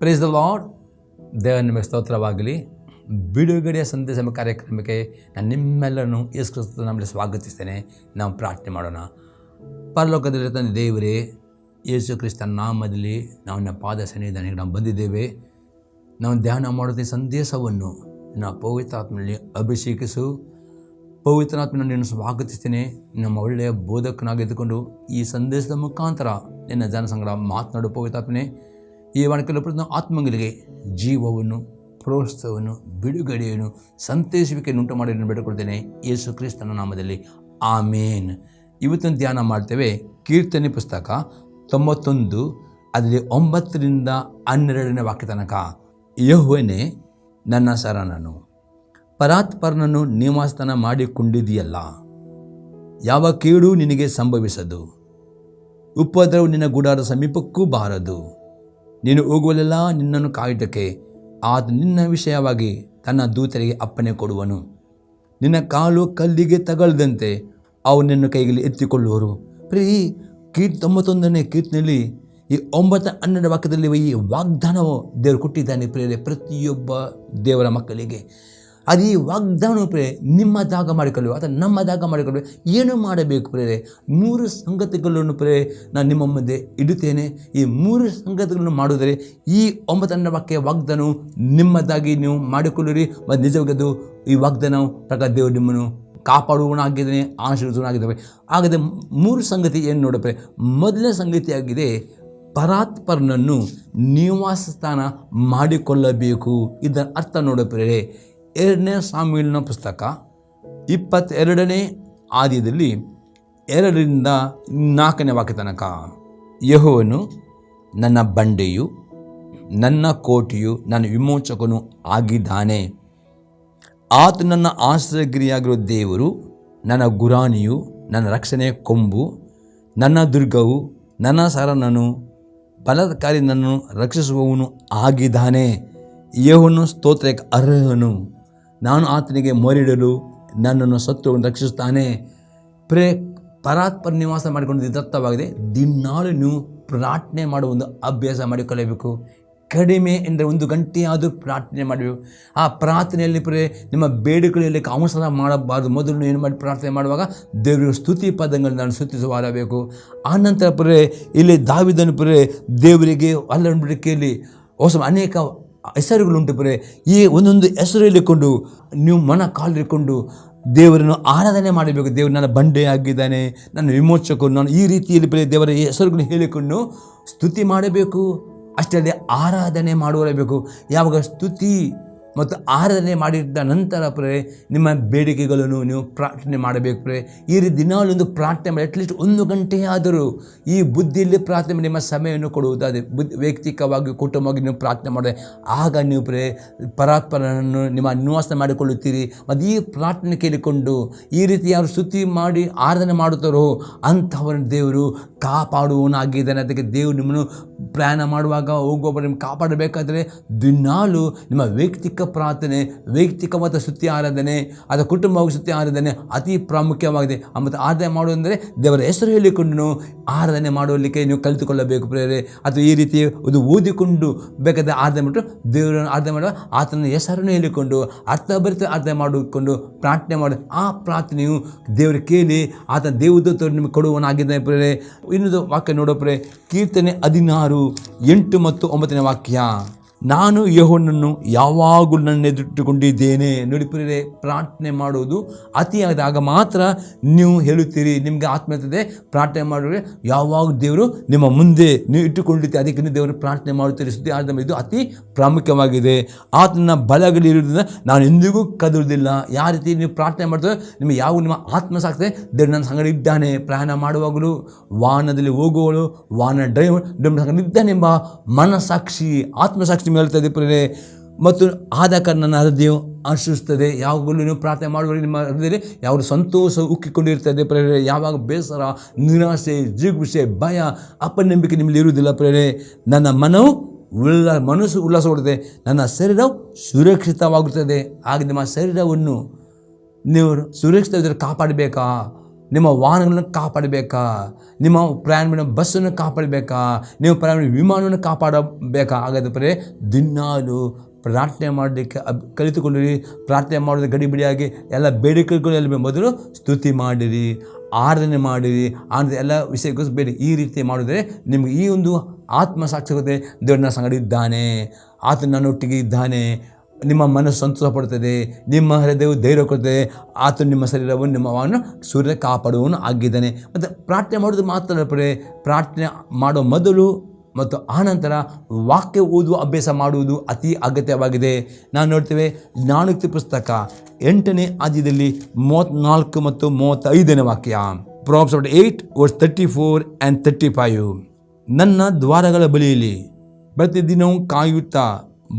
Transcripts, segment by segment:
Price the lord. ದೇವರ ನಿಮಗೆ ಸ್ತೋತ್ರವಾಗಲಿ. ಬಿಡುಗಡೆಯ ಸಂದೇಶ ಕಾರ್ಯಕ್ರಮಕ್ಕೆ ನಾನು ನಿಮ್ಮೆಲ್ಲರನ್ನು ಯೇಸು ಕ್ರಿಸ್ತನ ನಾಮದಲ್ಲಿ ಸ್ವಾಗತಿಸ್ತೇನೆ. ನಾವು ಪ್ರಾರ್ಥನೆ ಮಾಡೋಣ. ಪರಲೋಕದಲ್ಲಿ ತಂದೆ ದೇವರೇ, ಯೇಸು ಕ್ರಿಸ್ತನ ನಾಮದಲ್ಲಿ ನಾವು ಪಾದ ಸನ್ನಿಧಾನಕ್ಕೆ ನಾವು ಬಂದಿದ್ದೇವೆ. ನಾವು ಧ್ಯಾನ ಮಾಡುವ ಸಂದೇಶವನ್ನು ನಾವು ಪವಿತ್ರಾತ್ಮನಲ್ಲಿ ಅಭಿಷೇಕಿಸು. ಪವಿತ್ರಾತ್ಮನಲ್ಲಿ ನಿನ್ನ ಸ್ವಾಗತಿಸ್ತೇನೆ. ನಮ್ಮ ಒಳ್ಳೆಯ ಬೋಧಕನಾಗಿದ್ದುಕೊಂಡು ಈ ಸಂದೇಶದ ಮುಖಾಂತರ ನಿನ್ನ ಜನಸಂಗಡ ಮಾತನಾಡು. ಪವಿತ್ರಾತ್ಮನೇ, ಈ ವಾಕ್ಯದ ಆತ್ಮಗಳಿಗೆ ಜೀವವನ್ನು, ಪ್ರೋತ್ಸಾಹವನ್ನು, ಬಿಡುಗಡೆಯನ್ನು, ಸಂತೈಸುವಿಕೆಯನ್ನು ಉಂಟು ಮಾಡಿ ಬೇಡಿಕೊಳ್ತೇನೆ ಯೇಸು ಕ್ರಿಸ್ತನ ನಾಮದಲ್ಲಿ, ಆಮೇನ್. ಇವತ್ತಿನ ಧ್ಯಾನ ಮಾಡ್ತೇವೆ ಕೀರ್ತನೆ ಪುಸ್ತಕ 91 ಅದರಲ್ಲಿ 9ರಿಂದ 12ನೇ ವಾಕ್ಯ ತನಕ. ಯೆಹೋವನೇ ನನ್ನ ಶರಣನು, ಪರಾತ್ಪರನನ್ನು ನಿವಾಸಸ್ಥಾನ ಮಾಡಿಕೊಂಡಿದೆಯಲ್ಲ, ಯಾವ ಕೇಡು ನಿನಗೆ ಸಂಭವಿಸದು, ಉಪದ್ರವ ನಿನ್ನ ಗುಡಾರದ ಸಮೀಪಕ್ಕೂ ಬಾರದು. ನೀನು ಹೋಗುವಲ್ಲೆಲ್ಲ ನಿನ್ನನ್ನು ಕಾಯುವುದಕ್ಕೆ ಆತ ನಿನ್ನ ವಿಷಯವಾಗಿ ತನ್ನ ದೂತರಿಗೆ ಅಪ್ಪಣೆ ಕೊಡುವನು. ನಿನ್ನ ಕಾಲು ಕಲ್ಲಿಗೆ ತಗಲದಂತೆ ಅವು ನಿನ್ನ ಕೈಗೆ ಎತ್ತಿಕೊಳ್ಳುವರು. ಪ್ರೀ 91ನೇ ಕೀರ್ತನೆಯಲ್ಲಿ ಈ 9-12 ವಾಕ್ಯದಲ್ಲಿ ಈ ವಾಗ್ದಾನವು ದೇವರು ಕೊಟ್ಟಿದ್ದಾನೆ ಪ್ರೇರೆ ಪ್ರತಿಯೊಬ್ಬ ದೇವರ ಮಕ್ಕಳಿಗೆ. ಅದು ಈ ವಾಗ್ದಾನ ಪ್ರೇರೆ ನಿಮ್ಮದಾಗ ಮಾಡಿಕೊಳ್ಳುವ ಅಥವಾ ನಮ್ಮದಾಗ ಮಾಡಿಕೊಳ್ಳುವ ಏನು ಮಾಡಬೇಕು ಪ್ರೇರೆ? 3 ಸಂಗತಿಗಳನ್ನು ಪ್ರೇರೆ ನಾನು ನಿಮ್ಮ ಮುಂದೆ ಇಡುತ್ತೇನೆ. ಈ 3 ಸಂಗತಿಗಳನ್ನು ಮಾಡಿದರೆ ಈ 9ನೇ ವಾಕ್ಯ ವಾಗ್ದಾನವು ನಿಮ್ಮದಾಗಿ ನೀವು ಮಾಡಿಕೊಳ್ಳಿರಿ. ಮತ್ತು ನಿಜವಾಗದು ಈ ವಾಗ್ದಾನ ಪ್ರಕಾರ ದೇವರು ನಿಮ್ಮನ್ನು ಕಾಪಾಡುವನಾಗಿದ್ದಾನೆ, ಆಶೀರ್ವದಿಸುವನಾಗಿದ್ದಾವೆ. ಹಾಗಾದರೆ 3 ಸಂಗತಿ ಏನು ನೋಡಪ್ರೆ? ಮೊದಲನೇ ಸಂಗತಿಯಾಗಿದೆ, ಪರಾತ್ಪರನನ್ನು ನಿವಾಸ ಸ್ಥಾನ ಮಾಡಿಕೊಳ್ಳಬೇಕು. ಇದರ ಅರ್ಥ ನೋಡಪ್ರೆ 2ನೇ ಸಾಮುವೇಲನ ಪುಸ್ತಕ 22ನೇ ಆದಿಯಲ್ಲಿ 2ರಿಂದ 4ನೇ ವಾಕ್ಯ ತನಕ. ಯೆಹೋವನು ನನ್ನ ಬಂಡೆಯು, ನನ್ನ ಕೋಟೆಯು, ನನ್ನ ವಿಮೋಚಕನು ಆಗಿದ್ದಾನೆ. ಆತ ನನ್ನ ಆಶ್ರಯಗಿರಿಯಾಗಿರುವ ದೇವರು, ನನ್ನ ಗುರಾಣಿಯು, ನನ್ನ ರಕ್ಷಣೆಯ ಕೊಂಬು, ನನ್ನ ದುರ್ಗವು, ನನ್ನ ಶರಣನು, ಬಲತ್ಕಾರಿ ನನ್ನನ್ನು ರಕ್ಷಿಸುವವನು ಆಗಿದ್ದಾನೆ. ಯೆಹೋವನು ಸ್ತೋತ್ರಕ್ಕೆ ಅರ್ಹನು. ನಾನು ಆತನಿಗೆ ಮೊರೆಯಿಡಲು ನನ್ನನ್ನು ಸತ್ತು ರಕ್ಷಿಸುತ್ತಾನೆ. ಪರಾತ್ಪರ ನಿವಾಸ ಮಾಡಿಕೊಂಡು ದತ್ತವಾಗಿದೆ. ದಿನಾಲು ನೀವು ಪ್ರಾರ್ಥನೆ ಮಾಡುವ ಒಂದು ಅಭ್ಯಾಸ ಮಾಡಿಕೊಳ್ಳಬೇಕು. ಕಡಿಮೆ ಎಂದರೆ 1 ಗಂಟೆಯಾದರೂ ಪ್ರಾರ್ಥನೆ ಮಾಡಬೇಕು. ಆ ಪ್ರಾರ್ಥನೆಯಲ್ಲಿ ನಿಮ್ಮ ಬೇಡಿಕೆಯಲ್ಲಿ ಅವಸರ ಮಾಡಬಾರ್ದು. ಮೊದಲು ಏನು ಮಾಡಿ ಪ್ರಾರ್ಥನೆ ಮಾಡುವಾಗ ದೇವರ ಸ್ತುತಿ ಪದಗಳನ್ನು ನಾನು ಸ್ತುತಿಸುವಾರಬೇಕು. ಆನಂತರ ಇಲ್ಲಿ ದಾವೀದನು ದೇವರಿಗೆ ಅಲ್ಲಂಬಿಕೆಯಲ್ಲಿ ಅನೇಕ ಹೆಸರುಗಳುಂಟು ಈ ಒಂದೊಂದು ಹೆಸರು ಹೇಳಿಕೊಂಡು ನೀವು ಮನ ಕಾಲಿರಿಕೊಂಡು ದೇವರನ್ನು ಆರಾಧನೆ ಮಾಡಬೇಕು. ದೇವರು ನನ್ನ ಬಂಡೆ ಆಗಿದ್ದಾನೆ, ನನ್ನ ವಿಮೋಚಕನು, ನಾನು ಈ ರೀತಿಯಲ್ಲಿ ದೇವರ ಹೆಸರುಗಳನ್ನು ಹೇಳಿಕೊಂಡು ಸ್ತುತಿ ಮಾಡಬೇಕು. ಅಷ್ಟೇ ಅಲ್ಲದೆ ಆರಾಧನೆ ಮಾಡುವಬೇಕು. ಯಾವಾಗ ಸ್ತುತಿ ಮತ್ತು ಆರಾಧನೆ ಮಾಡಿದ ನಂತರ ನಿಮ್ಮ ಬೇಡಿಕೆಗಳನ್ನು ನೀವು ಪ್ರಾರ್ಥನೆ ಮಾಡಬೇಕು. ಈ ರೀತಿ ದಿನಾಲೊಂದು ಪ್ರಾರ್ಥನೆ ಮಾಡಿ ಅಟ್ಲೀಸ್ಟ್ 1 ಗಂಟೆಯಾದರೂ ಈ ಬುದ್ಧಿಯಲ್ಲಿ ಪ್ರಾರ್ಥನೆ ಮಾಡಿ ನಿಮ್ಮ ಸಮಯವನ್ನು ಕೊಡುವುದಾದರೆ ವೈಯಕ್ತಿಕವಾಗಿ ಕುಟುಂಬವಾಗಿ ನೀವು ಪ್ರಾರ್ಥನೆ ಮಾಡಿದೆ ಆಗ ನೀವು ಪರಾತ್ಪರನನ್ನು ನಿಮ್ಮ ನಿವಾಸ ಮಾಡಿಕೊಳ್ಳುತ್ತೀರಿ. ಮತ್ತು ಈ ಪ್ರಾರ್ಥನೆ ಕೇಳಿಕೊಂಡು ಈ ರೀತಿ ಯಾರು ಸ್ತುತಿ ಮಾಡಿ ಆರಾಧನೆ ಮಾಡುತ್ತಾರೋ ಅಂಥವರನ್ನು ದೇವರು ಕಾಪಾಡುವನಾಗಿದ್ದಾನೆ. ಅದಕ್ಕೆ ದೇವರು ನಿಮ್ಮನ್ನು ಪ್ರಯಾಣ ಮಾಡುವಾಗ ಹೋಗುವವರು ನಿಮ್ಗೆ ಕಾಪಾಡಬೇಕಾದರೆ ದಿನಾಲು ನಿಮ್ಮ ವೈಯಕ್ತಿಕ ಪ್ರಾರ್ಥನೆ, ವೈಯಕ್ತಿಕವಾದ ಸ್ತುತಿ ಆರಾಧನೆ, ಅದರ ಕುಟುಂಬವಾಗಿ ಸ್ತುತಿ ಆರಾಧನೆ ಅತಿ ಪ್ರಾಮುಖ್ಯವಾಗಿದೆ. ಮತ್ತು ಆರಾಧನೆ ಮಾಡುವುದಂದರೆ ದೇವರ ಹೆಸರು ಹೇಳಿಕೊಂಡು ಆರಾಧನೆ ಮಾಡುವಲಿಕ್ಕೆ ನೀವು ಕಲಿತುಕೊಳ್ಳಬೇಕು ಪ್ರೇರೆ. ಅಥವಾ ಈ ರೀತಿ ಒಂದು ಓದಿಕೊಂಡು ಬೇಕಾದ ಆರಾಧನೆ ಬಿಟ್ಟು ದೇವರನ್ನು ಆರಾಧನೆ ಮಾಡುವ ಆತನ ಹೆಸರನ್ನು ಹೇಳಿಕೊಂಡು ಅರ್ಥಭರಿತ ಆರಾಧನೆ ಮಾಡಿಕೊಂಡು ಪ್ರಾರ್ಥನೆ ಮಾಡಿ ಆ ಪ್ರಾರ್ಥನೆಯು ದೇವರು ಕೇಳಿ ಆತನ ದೇವದೂತರು ನಿಮಗೆ ಕೊಡುವನಾಗಿದ್ದಾನೆ ಪ್ರೇರೆ. ಇನ್ನೊಂದು ವಾಕ್ಯ ನೋಡೋಪ್ರೆ, ಕೀರ್ತನೆ 16 8 ಮತ್ತು 9ನೇ ವಾಕ್ಯ. ನಾನು ಯೆಹೋವನನ್ನು ಯಾವಾಗಲೂ ನನ್ನೆದುರಿಟ್ಟುಕೊಂಡಿದ್ದೇನೆ. ನೋಡಿ ಪ್ರಿಯರೇ, ಪ್ರಾರ್ಥನೆ ಮಾಡುವುದು ಅತಿಯಾದಾಗ ಮಾತ್ರ ನೀವು ಹೇಳುತ್ತೀರಿ. ನಿಮಗೆ ಆತ್ಮೀಯತೆ ಪ್ರಾರ್ಥನೆ ಮಾಡಿದ್ರೆ ಯಾವಾಗ ದೇವರು ನಿಮ್ಮ ಮುಂದೆ ನೀವು ಇಟ್ಟುಕೊಂಡಿರ್ತೀರಿ. ಅದಕ್ಕೆ ನೀವು ದೇವರು ಪ್ರಾರ್ಥನೆ ಮಾಡುತ್ತೀರಿ. ಸುದ್ದಿ ಆದ ಇದು ಅತಿ ಪ್ರಾಮುಖ್ಯವಾಗಿದೆ. ಆತನ ಬಲಗಳಿರುವುದರಿಂದ ನಾನು ಎಂದಿಗೂ ಕದರುವುದಿಲ್ಲ. ಯಾವ ರೀತಿ ನೀವು ಪ್ರಾರ್ಥನೆ ಮಾಡ್ತಾರೆ ನಿಮಗೆ ಯಾವ ನಿಮ್ಮ ಆತ್ಮಸಾಕ್ಷಿ ದೇವರು ನನ್ನ ಸಂಗಡ ಇದ್ದಾನೆ. ಪ್ರಯಾಣ ಮಾಡುವಾಗಲೂ, ವಾಹನದಲ್ಲಿ ಹೋಗುವಳು, ವಾಹನ ಡ್ರೈವರ್ ದೇವರು ಸಂಗಡ ಇದ್ದಾನೆಂಬ ಮನಸಾಕ್ಷಿ, ಆತ್ಮಸಾಕ್ಷಿ ಹೇಳ್ತದೆ ಪ್ರೇರೆ. ಮತ್ತು ಆದ ಕಾರಣ ನನ್ನ ಹೃದಯ ಹರ್ಷಿಸ್ತದೆ. ಯಾವಾಗಲೂ ನೀವು ಪ್ರಾರ್ಥನೆ ಮಾಡುವ ನಿಮ್ಮ ಹೃದಯದಲ್ಲಿ ಯಾವ ಸಂತೋಷ ಉಕ್ಕಿಕೊಂಡಿರ್ತದೆ ಪ್ರೇರೆ. ಯಾವಾಗ ಬೇಸರ, ನಿರಾಸೆ, ಜಿಗುಪ್ಸೆ, ಭಯ, ಅಪನಂಬಿಕೆ ನಿಮ್ಮಲ್ಲಿ ಇರುವುದಿಲ್ಲ ಪ್ರೇರೆ. ನನ್ನ ಮನಸ್ಸು ಉಲ್ಲಾಸಗೊಳ್ಳುತ್ತದೆ, ನನ್ನ ಶರೀರವು ಸುರಕ್ಷಿತವಾಗುತ್ತದೆ. ಹಾಗೆ ನಿಮ್ಮ ಶರೀರವನ್ನು ನೀವು ಸುರಕ್ಷಿತವಾಗಿ ಕಾಪಾಡಬೇಕಾ? ನಿಮ್ಮ ವಾಹನಗಳನ್ನು ಕಾಪಾಡಬೇಕಾ, ನಿಮ್ಮ ಪ್ರಯಾಣ ಬಸ್ಸನ್ನು ಕಾಪಾಡಬೇಕಾ, ನೀವು ಪ್ರಯಾಣ ವಿಮಾನವನ್ನು ಕಾಪಾಡಬೇಕಾ? ಹಾಗಾದರೆ ಪ್ರಿಯರೇ, ದಿನಾಲು ಪ್ರಾರ್ಥನೆ ಮಾಡಲಿಕ್ಕೆ ಕಲಿತುಕೊಂಡಿರಿ. ಪ್ರಾರ್ಥನೆ ಮಾಡೋದು ಗಡಿಬಿಡಿಯಾಗಿ ಎಲ್ಲ ಬೇಡಿಕೆಗಳಲ್ಲಿ ಮೊದಲು ಸ್ತುತಿ ಮಾಡಿರಿ, ಆರಾಧನೆ ಮಾಡಿರಿ, ಎಲ್ಲ ವಿಷಯಕ್ಕೋಸ್ಕರ ಈ ರೀತಿ ಮಾಡಿದರೆ ನಿಮಗೆ ಈ ಒಂದು ಆತ್ಮಸಾಕ್ಷಿಕತೆ, ದೇವರನ್ನ ಸಂಗಡ ಇದ್ದಾನೆ, ಆತನ ನನ್ನೊಟ್ಟಿಗೆ ಇದ್ದಾನೆ, ನಿಮ್ಮ ಮನಸ್ಸು ಸಂತೋಷ ಪಡುತ್ತದೆ, ನಿಮ್ಮ ಹೃದಯವು ಧೈರ್ಯ ಕೊಡುತ್ತದೆ, ಆತ ನಿಮ್ಮ ಶರೀರವನ್ನು ನಿಮ್ಮವನ್ನು ಸೂರ್ಯ ಕಾಪಾಡುವನು ಆಗಿದ್ದಾನೆ. ಮತ್ತು ಪ್ರಾರ್ಥನೆ ಮಾಡೋದು ಮಾತ್ರ ಪ್ರಾರ್ಥನೆ ಮಾಡೋ ಮೊದಲು ಮತ್ತು ಆನಂತರ ವಾಕ್ಯ ಓದುವ ಅಭ್ಯಾಸ ಮಾಡುವುದು ಅತಿ ಅಗತ್ಯವಾಗಿದೆ. ನಾವು ನೋಡ್ತೇವೆ ಜ್ಞಾನೋಕ್ತಿ ಪುಸ್ತಕ 8ನೇ ಅಧ್ಯಾಯದಲ್ಲಿ 34 ಮತ್ತು 35ನೇ ವಾಕ್ಯ. Proverbs 8 verse 34 and 35. ನನ್ನ ದ್ವಾರಗಳ ಬಳಿಯಲ್ಲಿ ಪ್ರತಿದಿನವೂ ಕಾಯುತ್ತಾ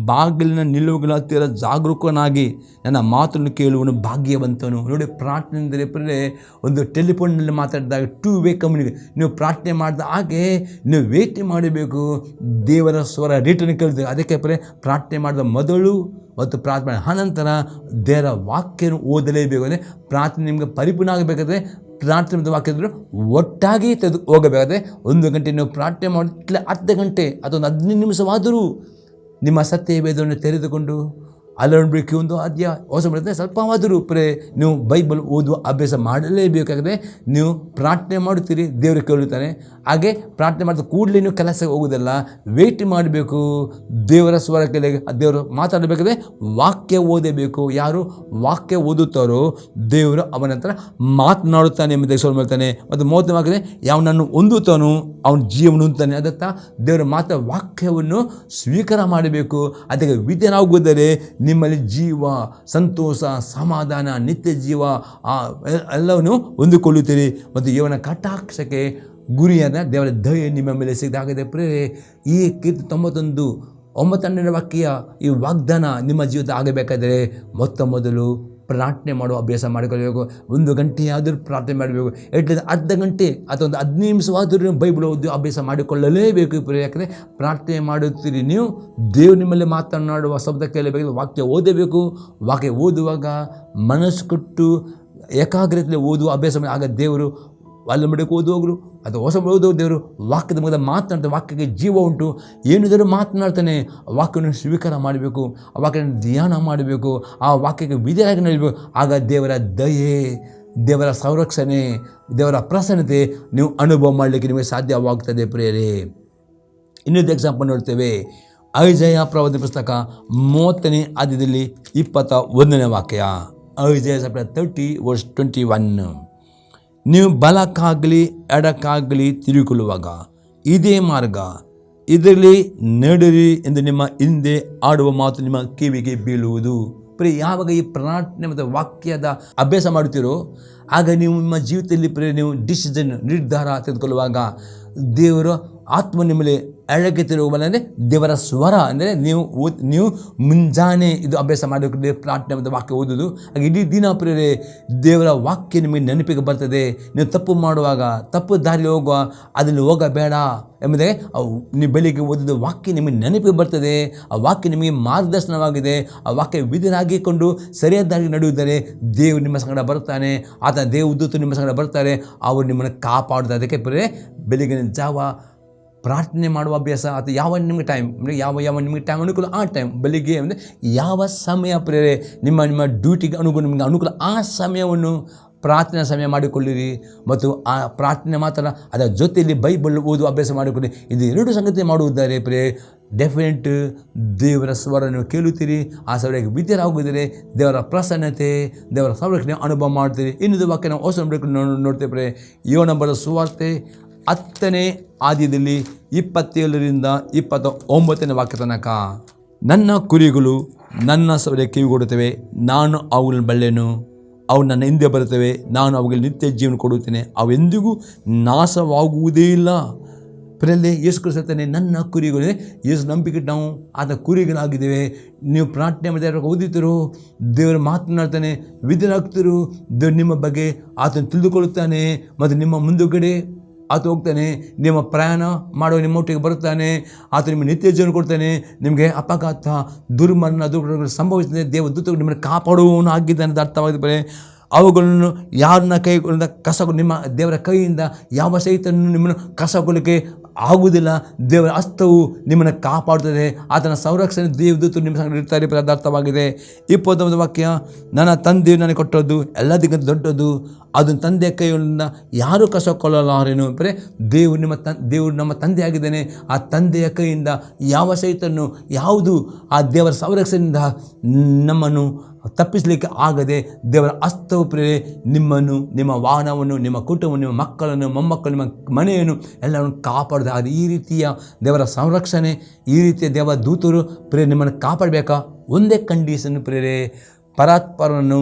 ಬಾಗಿಲಿನ ನಿಲುವುಗಳ ಹತ್ತಿರ ಜಾಗರೂಕನಾಗಿ ನನ್ನ ಮಾತನ್ನು ಕೇಳುವನು ಭಾಗ್ಯವಂತನು. ನೋಡಿ, ಪ್ರಾರ್ಥನೆ ಅಂದರೆ ಒಂದು ಟೆಲಿಫೋನ್ನಲ್ಲಿ ಮಾತಾಡಿದಾಗ 2 ವೇ ಕಮ್ಯುನಿಕೇಷನ್. ನೀವು ಪ್ರಾರ್ಥನೆ ಮಾಡಿದ ಹಾಗೆ ನೀವು ವೇಟ್ ಮಾಡಬೇಕು, ದೇವರ ಸ್ವರ ರಿಟರ್ನ್ ಕೇಳ್ತೀವಿ. ಅದಕ್ಕೆ ಪ್ರಾರ್ಥನೆ ಮಾಡಿದ ಮೊದಲು ಮತ್ತು ಪ್ರಾರ್ಥನೆ ಅನಂತರ ದೇವರ ವಾಕ್ಯವನ್ನು ಓದಲೇಬೇಕು. ಅಂದರೆ ಪ್ರಾರ್ಥನೆ ನಿಮಗೆ ಪರಿಪೂರ್ಣ ಆಗಬೇಕಾದ್ರೆ ಪ್ರಾರ್ಥನೆ ಮತ್ತು ವಾಕ್ಯಗಳು ಒಟ್ಟಾಗಿ ತೆಗೆದು ಹೋಗಬೇಕಾದ್ರೆ 1 ಗಂಟೆ ನೀವು ಪ್ರಾರ್ಥನೆ ಮಾಡಿ ಅರ್ಧ ಗಂಟೆ ಅಥವಾ 15 ನಿಮಿಷವಾದರೂ ನಿಮ್ಮ ಸತ್ಯವೇದವನ್ನು ತೆರೆದುಕೊಂಡು ಅಲ್ಲೊಂದು ಒಂದು ಅಧ್ಯಾಯ ಹೊಸ ಬರುತ್ತೆ, ಸ್ವಲ್ಪವಾದರೂ ನೀವು ಬೈಬಲ್ ಓದುವ ಅಭ್ಯಾಸ ಮಾಡಲೇಬೇಕಾದರೆ ನೀವು ಪ್ರಾರ್ಥನೆ ಮಾಡುತ್ತೀರಿ, ದೇವರು ಕೇಳುತ್ತಾನೆ. ಹಾಗೆ ಪ್ರಾರ್ಥನೆ ಮಾಡಿದ ಕೂಡಲೇ ನೀವು ಕೆಲಸಕ್ಕೆ ಹೋಗೋದಲ್ಲ, ವೇಟ್ ಮಾಡಬೇಕು. ದೇವರ ಸ್ವರ ಕೇಳಿ ದೇವರು ಮಾತಾಡಬೇಕಾದ್ರೆ ವಾಕ್ಯ ಓದಬೇಕು. ಯಾರು ವಾಕ್ಯ ಓದುತ್ತಾರೋ ದೇವರು ಅವನ ಹತ್ರ ಮಾತನಾಡುತ್ತಾನೆ ಎಂಬುದಾಗಿ ಸ್ವಲ್ಪ ಹೇಳ್ತಾನೆ. ಮತ್ತು 30ನೇ ವಾಕ್ಯದಲ್ಲಿ ಯಾವನನ್ನು ಹೊಂದುತ್ತಾನೋ ಅವನ ಜೀವನ ಹೊಂದುತ್ತಾನೆ. ಅದತ್ತ ದೇವರ ಮಾತ್ರ ವಾಕ್ಯವನ್ನು ಸ್ವೀಕಾರ ಮಾಡಬೇಕು. ಅದಕ್ಕೆ ವಿಧೇಯರಾಗುವುದರೆ ನಿಮ್ಮಲ್ಲಿ ಜೀವ, ಸಂತೋಷ, ಸಮಾಧಾನ, ನಿತ್ಯ ಜೀವ ಎಲ್ಲವನ್ನು ಹೊಂದಿಕೊಳ್ಳುತ್ತೀರಿ. ಮತ್ತು ಇವನ ಕಟಾಕ್ಷಕ್ಕೆ ಗುರಿಯಾದ ದೇವರ ದಯೆ ನಿಮ್ಮ ಮೇಲೆ ಸಿಗದಾಗಿದೆ. ಈ ಕೀರ್ತಿ 91:9ನೇ ವಾಕ್ಯ, ಈ ವಾಗ್ದಾನ ನಿಮ್ಮ ಜೀವಿತ ಆಗಬೇಕಾದರೆ ಮೊದಲು ಪ್ರಾರ್ಥನೆ ಮಾಡುವ ಅಭ್ಯಾಸ ಮಾಡಿಕೊಳ್ಳಬೇಕು. 1 ಗಂಟೆಯಾದರೂ ಪ್ರಾರ್ಥನೆ ಮಾಡಬೇಕು. ಎಟ್ಲಿಂದ ಅರ್ಧ ಗಂಟೆ ಅಥವಾ ಒಂದು 15 ನಿಮಿಷವಾದರೂ ಬೈಬಲ್ ಓದಿ ಅಭ್ಯಾಸ ಮಾಡಿಕೊಳ್ಳಲೇಬೇಕು. ಯಾಕಂದರೆ ಪ್ರಾರ್ಥನೆ ಮಾಡುತ್ತೀರಿ ನೀವು, ದೇವರು ನಿಮ್ಮಲ್ಲಿ ಮಾತನಾಡುವ ಶಬ್ದ ಕೇಳಬೇಕು, ವಾಕ್ಯ ಓದಬೇಕು. ವಾಕ್ಯ ಓದುವಾಗ ಮನಸ್ಸು ಕೊಟ್ಟು ಏಕಾಗ್ರತೆಯಲ್ಲಿ ಓದುವ ಅಭ್ಯಾಸ ಆಗ ದೇವರು ಅಲ್ಲಿ ಬಿಡಕ್ಕೆ ಓದುವೋಗ್ರು ಅಥವಾ ಹೊಸ ಓದೋ ದೇವರು ವಾಕ್ಯದ ಮೂಲಕ ಮಾತನಾಡ್ತಾರೆ. ವಾಕ್ಯಕ್ಕೆ ಜೀವ ಉಂಟು, ಏನಿದ್ದರೂ ಮಾತನಾಡ್ತಾನೆ. ವಾಕ್ಯವನ್ನು ಸ್ವೀಕಾರ ಮಾಡಬೇಕು, ಆ ವಾಕ್ಯವನ್ನು ಧ್ಯಾನ ಮಾಡಬೇಕು, ಆ ವಾಕ್ಯಕ್ಕೆ ವಿಧೇಯರಾಗಿ ನಡೀಬೇಕು. ಆಗ ದೇವರ ದಯೆ, ದೇವರ ಸಂರಕ್ಷಣೆ, ದೇವರ ಪ್ರಸನ್ನತೆ ನೀವು ಅನುಭವ ಮಾಡಲಿಕ್ಕೆ ನಿಮಗೆ ಸಾಧ್ಯವಾಗ್ತದೆ. ಪ್ರಿಯರೇ, ಇನ್ನೊಂದು ಎಕ್ಸಾಂಪಲ್ ನೋಡ್ತೇವೆ. ಐಜಯ ಪ್ರವಾದನೆ ಪುಸ್ತಕ 30ನೇ ಅಧ್ಯಾಯದಲ್ಲಿ 21ನೇ ವಾಕ್ಯ. ಐಜಯ 30 verse 21. ನೀವು ಬಲಕ್ಕಾಗಲಿ ಎಡಕ್ಕಾಗಲಿ ತಿರುಗಿಕೊಳ್ಳುವಾಗ ಇದೇ ಮಾರ್ಗ, ಇದರಲ್ಲಿ ನಡೆಯಿರಿ ಎಂದು ನಿಮ್ಮ ಹಿಂದೆ ಆಡುವ ಮಾತು ನಿಮ್ಮ ಕಿವಿಗೆ ಬೀಳುವುದು. ಯಾವಾಗ ಈ ಪ್ರಾರ್ಥನೆ ಮತ್ತು ವಾಕ್ಯದ ಅಭ್ಯಾಸ ಮಾಡುತ್ತೀರೋ ಆಗ ನೀವು ನಿಮ್ಮ ಜೀವಿತದಲ್ಲಿ ನೀವು ನಿರ್ಧಾರ ತೆಗೆದುಕೊಳ್ಳುವಾಗ ದೇವರು ಆತ್ಮ ನಿಮ್ಮಲ್ಲಿ ಎಳಗುತ್ತಿರುವಲ್ಲ. ಅಂದರೆ ದೇವರ ಸ್ವರ ಅಂದರೆ ನೀವು ಮುಂಜಾನೆ ಇದು ಅಭ್ಯಾಸ ಮಾಡಬೇಕು, ಪ್ರಾರ್ಥನೆ ಮತ್ತು ವಾಕ್ಯ ಓದೋದು. ಹಾಗೆ ಇಡೀ ದಿನ ದೇವರ ವಾಕ್ಯ ನಿಮಗೆ ನೆನಪಿಗೆ ಬರ್ತದೆ. ನೀವು ತಪ್ಪು ಮಾಡುವಾಗ, ತಪ್ಪು ದಾರಿ ಹೋಗುವ ಅದನ್ನು ಹೋಗಬೇಡ ಎಂಬುದೇ ನೀವು ಬೆಳಿಗ್ಗೆ ಓದಿದ ವಾಕ್ಯ ನಿಮಗೆ ನೆನಪಿಗೆ ಬರ್ತದೆ. ಆ ವಾಕ್ಯ ನಿಮಗೆ ಮಾರ್ಗದರ್ಶನವಾಗಿದೆ. ಆ ವಾಕ್ಯ ವಿಧಿಯಾಗಿಕೊಂಡು ಸರಿಯಾದ ದಾರಿ ನಡೆಯುವುದರೆ ದೇವರು ನಿಮ್ಮ ಸಂಗಡ ಬರ್ತಾನೆ. ಆತ ದೇವದೂತರು ನಿಮ್ಮ ಸಂಗಡ ಬರ್ತಾರೆ, ಅವರು ನಿಮ್ಮನ್ನು ಕಾಪಾಡ್ತಾರೆ. ಅದಕ್ಕೆ ಬೆಳಿಗ್ಗಿನ ಜಾವ ಪ್ರಾರ್ಥನೆ ಮಾಡುವ ಅಭ್ಯಾಸ ಅಥವಾ ಯಾವ ನಿಮಗೆ ಟೈಮ್ ಯಾವ ನಿಮಗೆ ಟೈಮ್ ಅನುಕೂಲ ಆ ಟೈಮ್ ಬೆಳಿಗ್ಗೆ ಅಂದರೆ ಯಾವ ಸಮಯ ನಿಮ್ಮ ಡ್ಯೂಟಿಗೆ ನಿಮಗೆ ಅನುಕೂಲ ಆ ಸಮಯವನ್ನು ಪ್ರಾರ್ಥನೆ ಸಮಯ ಮಾಡಿಕೊಳ್ಳಿರಿ. ಮತ್ತು ಆ ಪ್ರಾರ್ಥನೆ ಮಾತ್ರ ಅದರ ಜೊತೆಯಲ್ಲಿ ಬೈಬಲ್ ಓದುವ ಅಭ್ಯಾಸ ಮಾಡಿಕೊಳ್ಳಿ. ಇದು 2 ಸಂಗತಿ ಮಾಡುವುದಾರೆ ಡೆಫಿನೆಟ್ ದೇವರ ಸ್ವರ ನೀವು ಕೇಳುತ್ತೀರಿ, ಆ ಸ್ವರಕ್ಕೆ ವಿಧೇಯರಾಗುವುದರೆ ದೇವರ ಪ್ರಸನ್ನತೆ, ದೇವರ ಸಂರಕ್ಷಣೆ ಅನುಭವ ಮಾಡ್ತೀರಿ. ಇನ್ನೊಂದು ವಾಕ್ಯ ನಾವು ಹೊಸ ನೋಡ್ತೇವೆ. ಯೋನ ಬರೆದ ಸುವಾರ್ತೆ 10ನೇ ಅಧ್ಯಾಯದಲ್ಲಿ 27ರಿಂದ 29ನೇ ವಾಕ್ಯ ತನಕ. ನನ್ನ ಕುರಿಗಳು ನನ್ನ ಸ್ವರಕ್ಕೆ ಕಿವಿಗೊಡುತ್ತವೆ, ನಾನು ಅವುಗಳನ್ನು ಬಲ್ಲೆನು. ಅವು ನನ್ನ ಹಿಂದೆ ಬರುತ್ತವೆ, ನಾನು ಅವುಗಳಿಗೆ ನಿತ್ಯ ಜೀವನ ಕೊಡುತ್ತೇನೆ, ಅವೆಂದಿಗೂ ನಾಶವಾಗುವುದೇ ಇಲ್ಲ. ಯೇಸು ಕ್ರಿಸ್ತನೇ ನನ್ನ ಕುರಿಗಳೇ. ಯೇಸು ನಂಬಿಕೆ ನಾವು ಆತ ಕುರಿಗಳಾಗಿದ್ದೇವೆ. ನೀವು ಪ್ರಾರ್ಥನೆ ಮಾಡಿದ ಓದಿತಿರು, ದೇವರು ಮಾತನಾಡ್ತಾನೆ, ವಿಧೇಯರಾಗ್ತಿರು, ದೇವರು ನಿಮ್ಮ ಬಗ್ಗೆ ಆತನು ತಿಳಿದುಕೊಳ್ಳುತ್ತಾನೆ. ಮತ್ತು ನಿಮ್ಮ ಮುಂದುಗಡೆ ಆತ ಹೋಗ್ತಾನೆ, ನಿಮ್ಮ ಪ್ರಯಾಣ ಮಾಡುವ ನಿಮ್ಮೊಟ್ಟಿಗೆ ಬರುತ್ತಾನೆ. ಆತ ನಿಮ್ಮ ನಿತ್ಯ ಜೀವನ ಕೊಡ್ತಾನೆ. ನಿಮಗೆ ಅಪಘಾತ, ದುರ್ಮರಣ ಸಂಭವಿಸಿದೆ, ದೇವದೂತರು ನಿಮ್ಮನ್ನು ಕಾಪಾಡುವವನು ಆಗಿದ್ದಾನೆ ಅಂತ ಅರ್ಥವಾಗಿದೆ. ಅವುಗಳನ್ನು ಯಾರನ್ನ ಕೈಗಳಿಂದ ನಿಮ್ಮ ದೇವರ ಕೈಯಿಂದ ಯಾವ ಸಹಿತನ್ನು ನಿಮ್ಮನ್ನು ಕಸಗೊಳ್ಳಲಿಕ್ಕೆ ಆಗುವುದಿಲ್ಲ. ದೇವರ ಹಸ್ತವು ನಿಮ್ಮನ್ನು ಕಾಪಾಡುತ್ತದೆ. ಆತನ ಸಂರಕ್ಷಣೆ ದೇವದೂತರು ನಿಮ್ಮ ಸಂಗಡ ಇರ್ತಾರೆ. ಅರ್ಥವಾಗಿದೆ. 21ನೇ ವಾಕ್ಯ, ನನ್ನ ತಂದೆಯು ನನಗೆ ಕೊಟ್ಟದ್ದು ಎಲ್ಲದಕ್ಕಿಂತ ದೊಡ್ಡದು, ಅದನ್ನು ತಂದೆಯ ಕೈಗಳಿಂದ ಯಾರೂ ಕಸಕೊಳ್ಳಲಾರೇನು. ಬರೀ ದೇವರು ನಮ್ಮ ತಂದೆ ಆಗಿದ್ದಾನೆ. ಆ ತಂದೆಯ ಕೈಯಿಂದ ಯಾವ ಸಹಿತನ್ನು ಯಾವುದು ಆ ದೇವರ ಸಂರಕ್ಷಣೆಯಿಂದ ನಮ್ಮನ್ನು ತಪ್ಪಿಸಲಿಕ್ಕೆ ಆಗದೆ ದೇವರ ಹಸ್ತವು ಪ್ರೇರೆ ನಿಮ್ಮನ್ನು, ನಿಮ್ಮ ವಾಹನವನ್ನು, ನಿಮ್ಮ ಕುಟುಂಬವನ್ನು, ನಿಮ್ಮ ಮಕ್ಕಳನ್ನು, ಮೊಮ್ಮಕ್ಕಳು, ನಿಮ್ಮ ಮನೆಯನ್ನು ಎಲ್ಲವನ್ನು ಕಾಪಾಡೋದು. ಅದು ಈ ರೀತಿಯ ದೇವರ ಸಂರಕ್ಷಣೆ, ಈ ರೀತಿಯ ದೇವರ ದೂತರು ಪ್ರೇರೆ ನಿಮ್ಮನ್ನು ಕಾಪಾಡಬೇಕಾ? ಒಂದೇ ಕಂಡೀಷನ್ ಪ್ರೇರೆ, ಪರಾತ್ಪರನ್ನು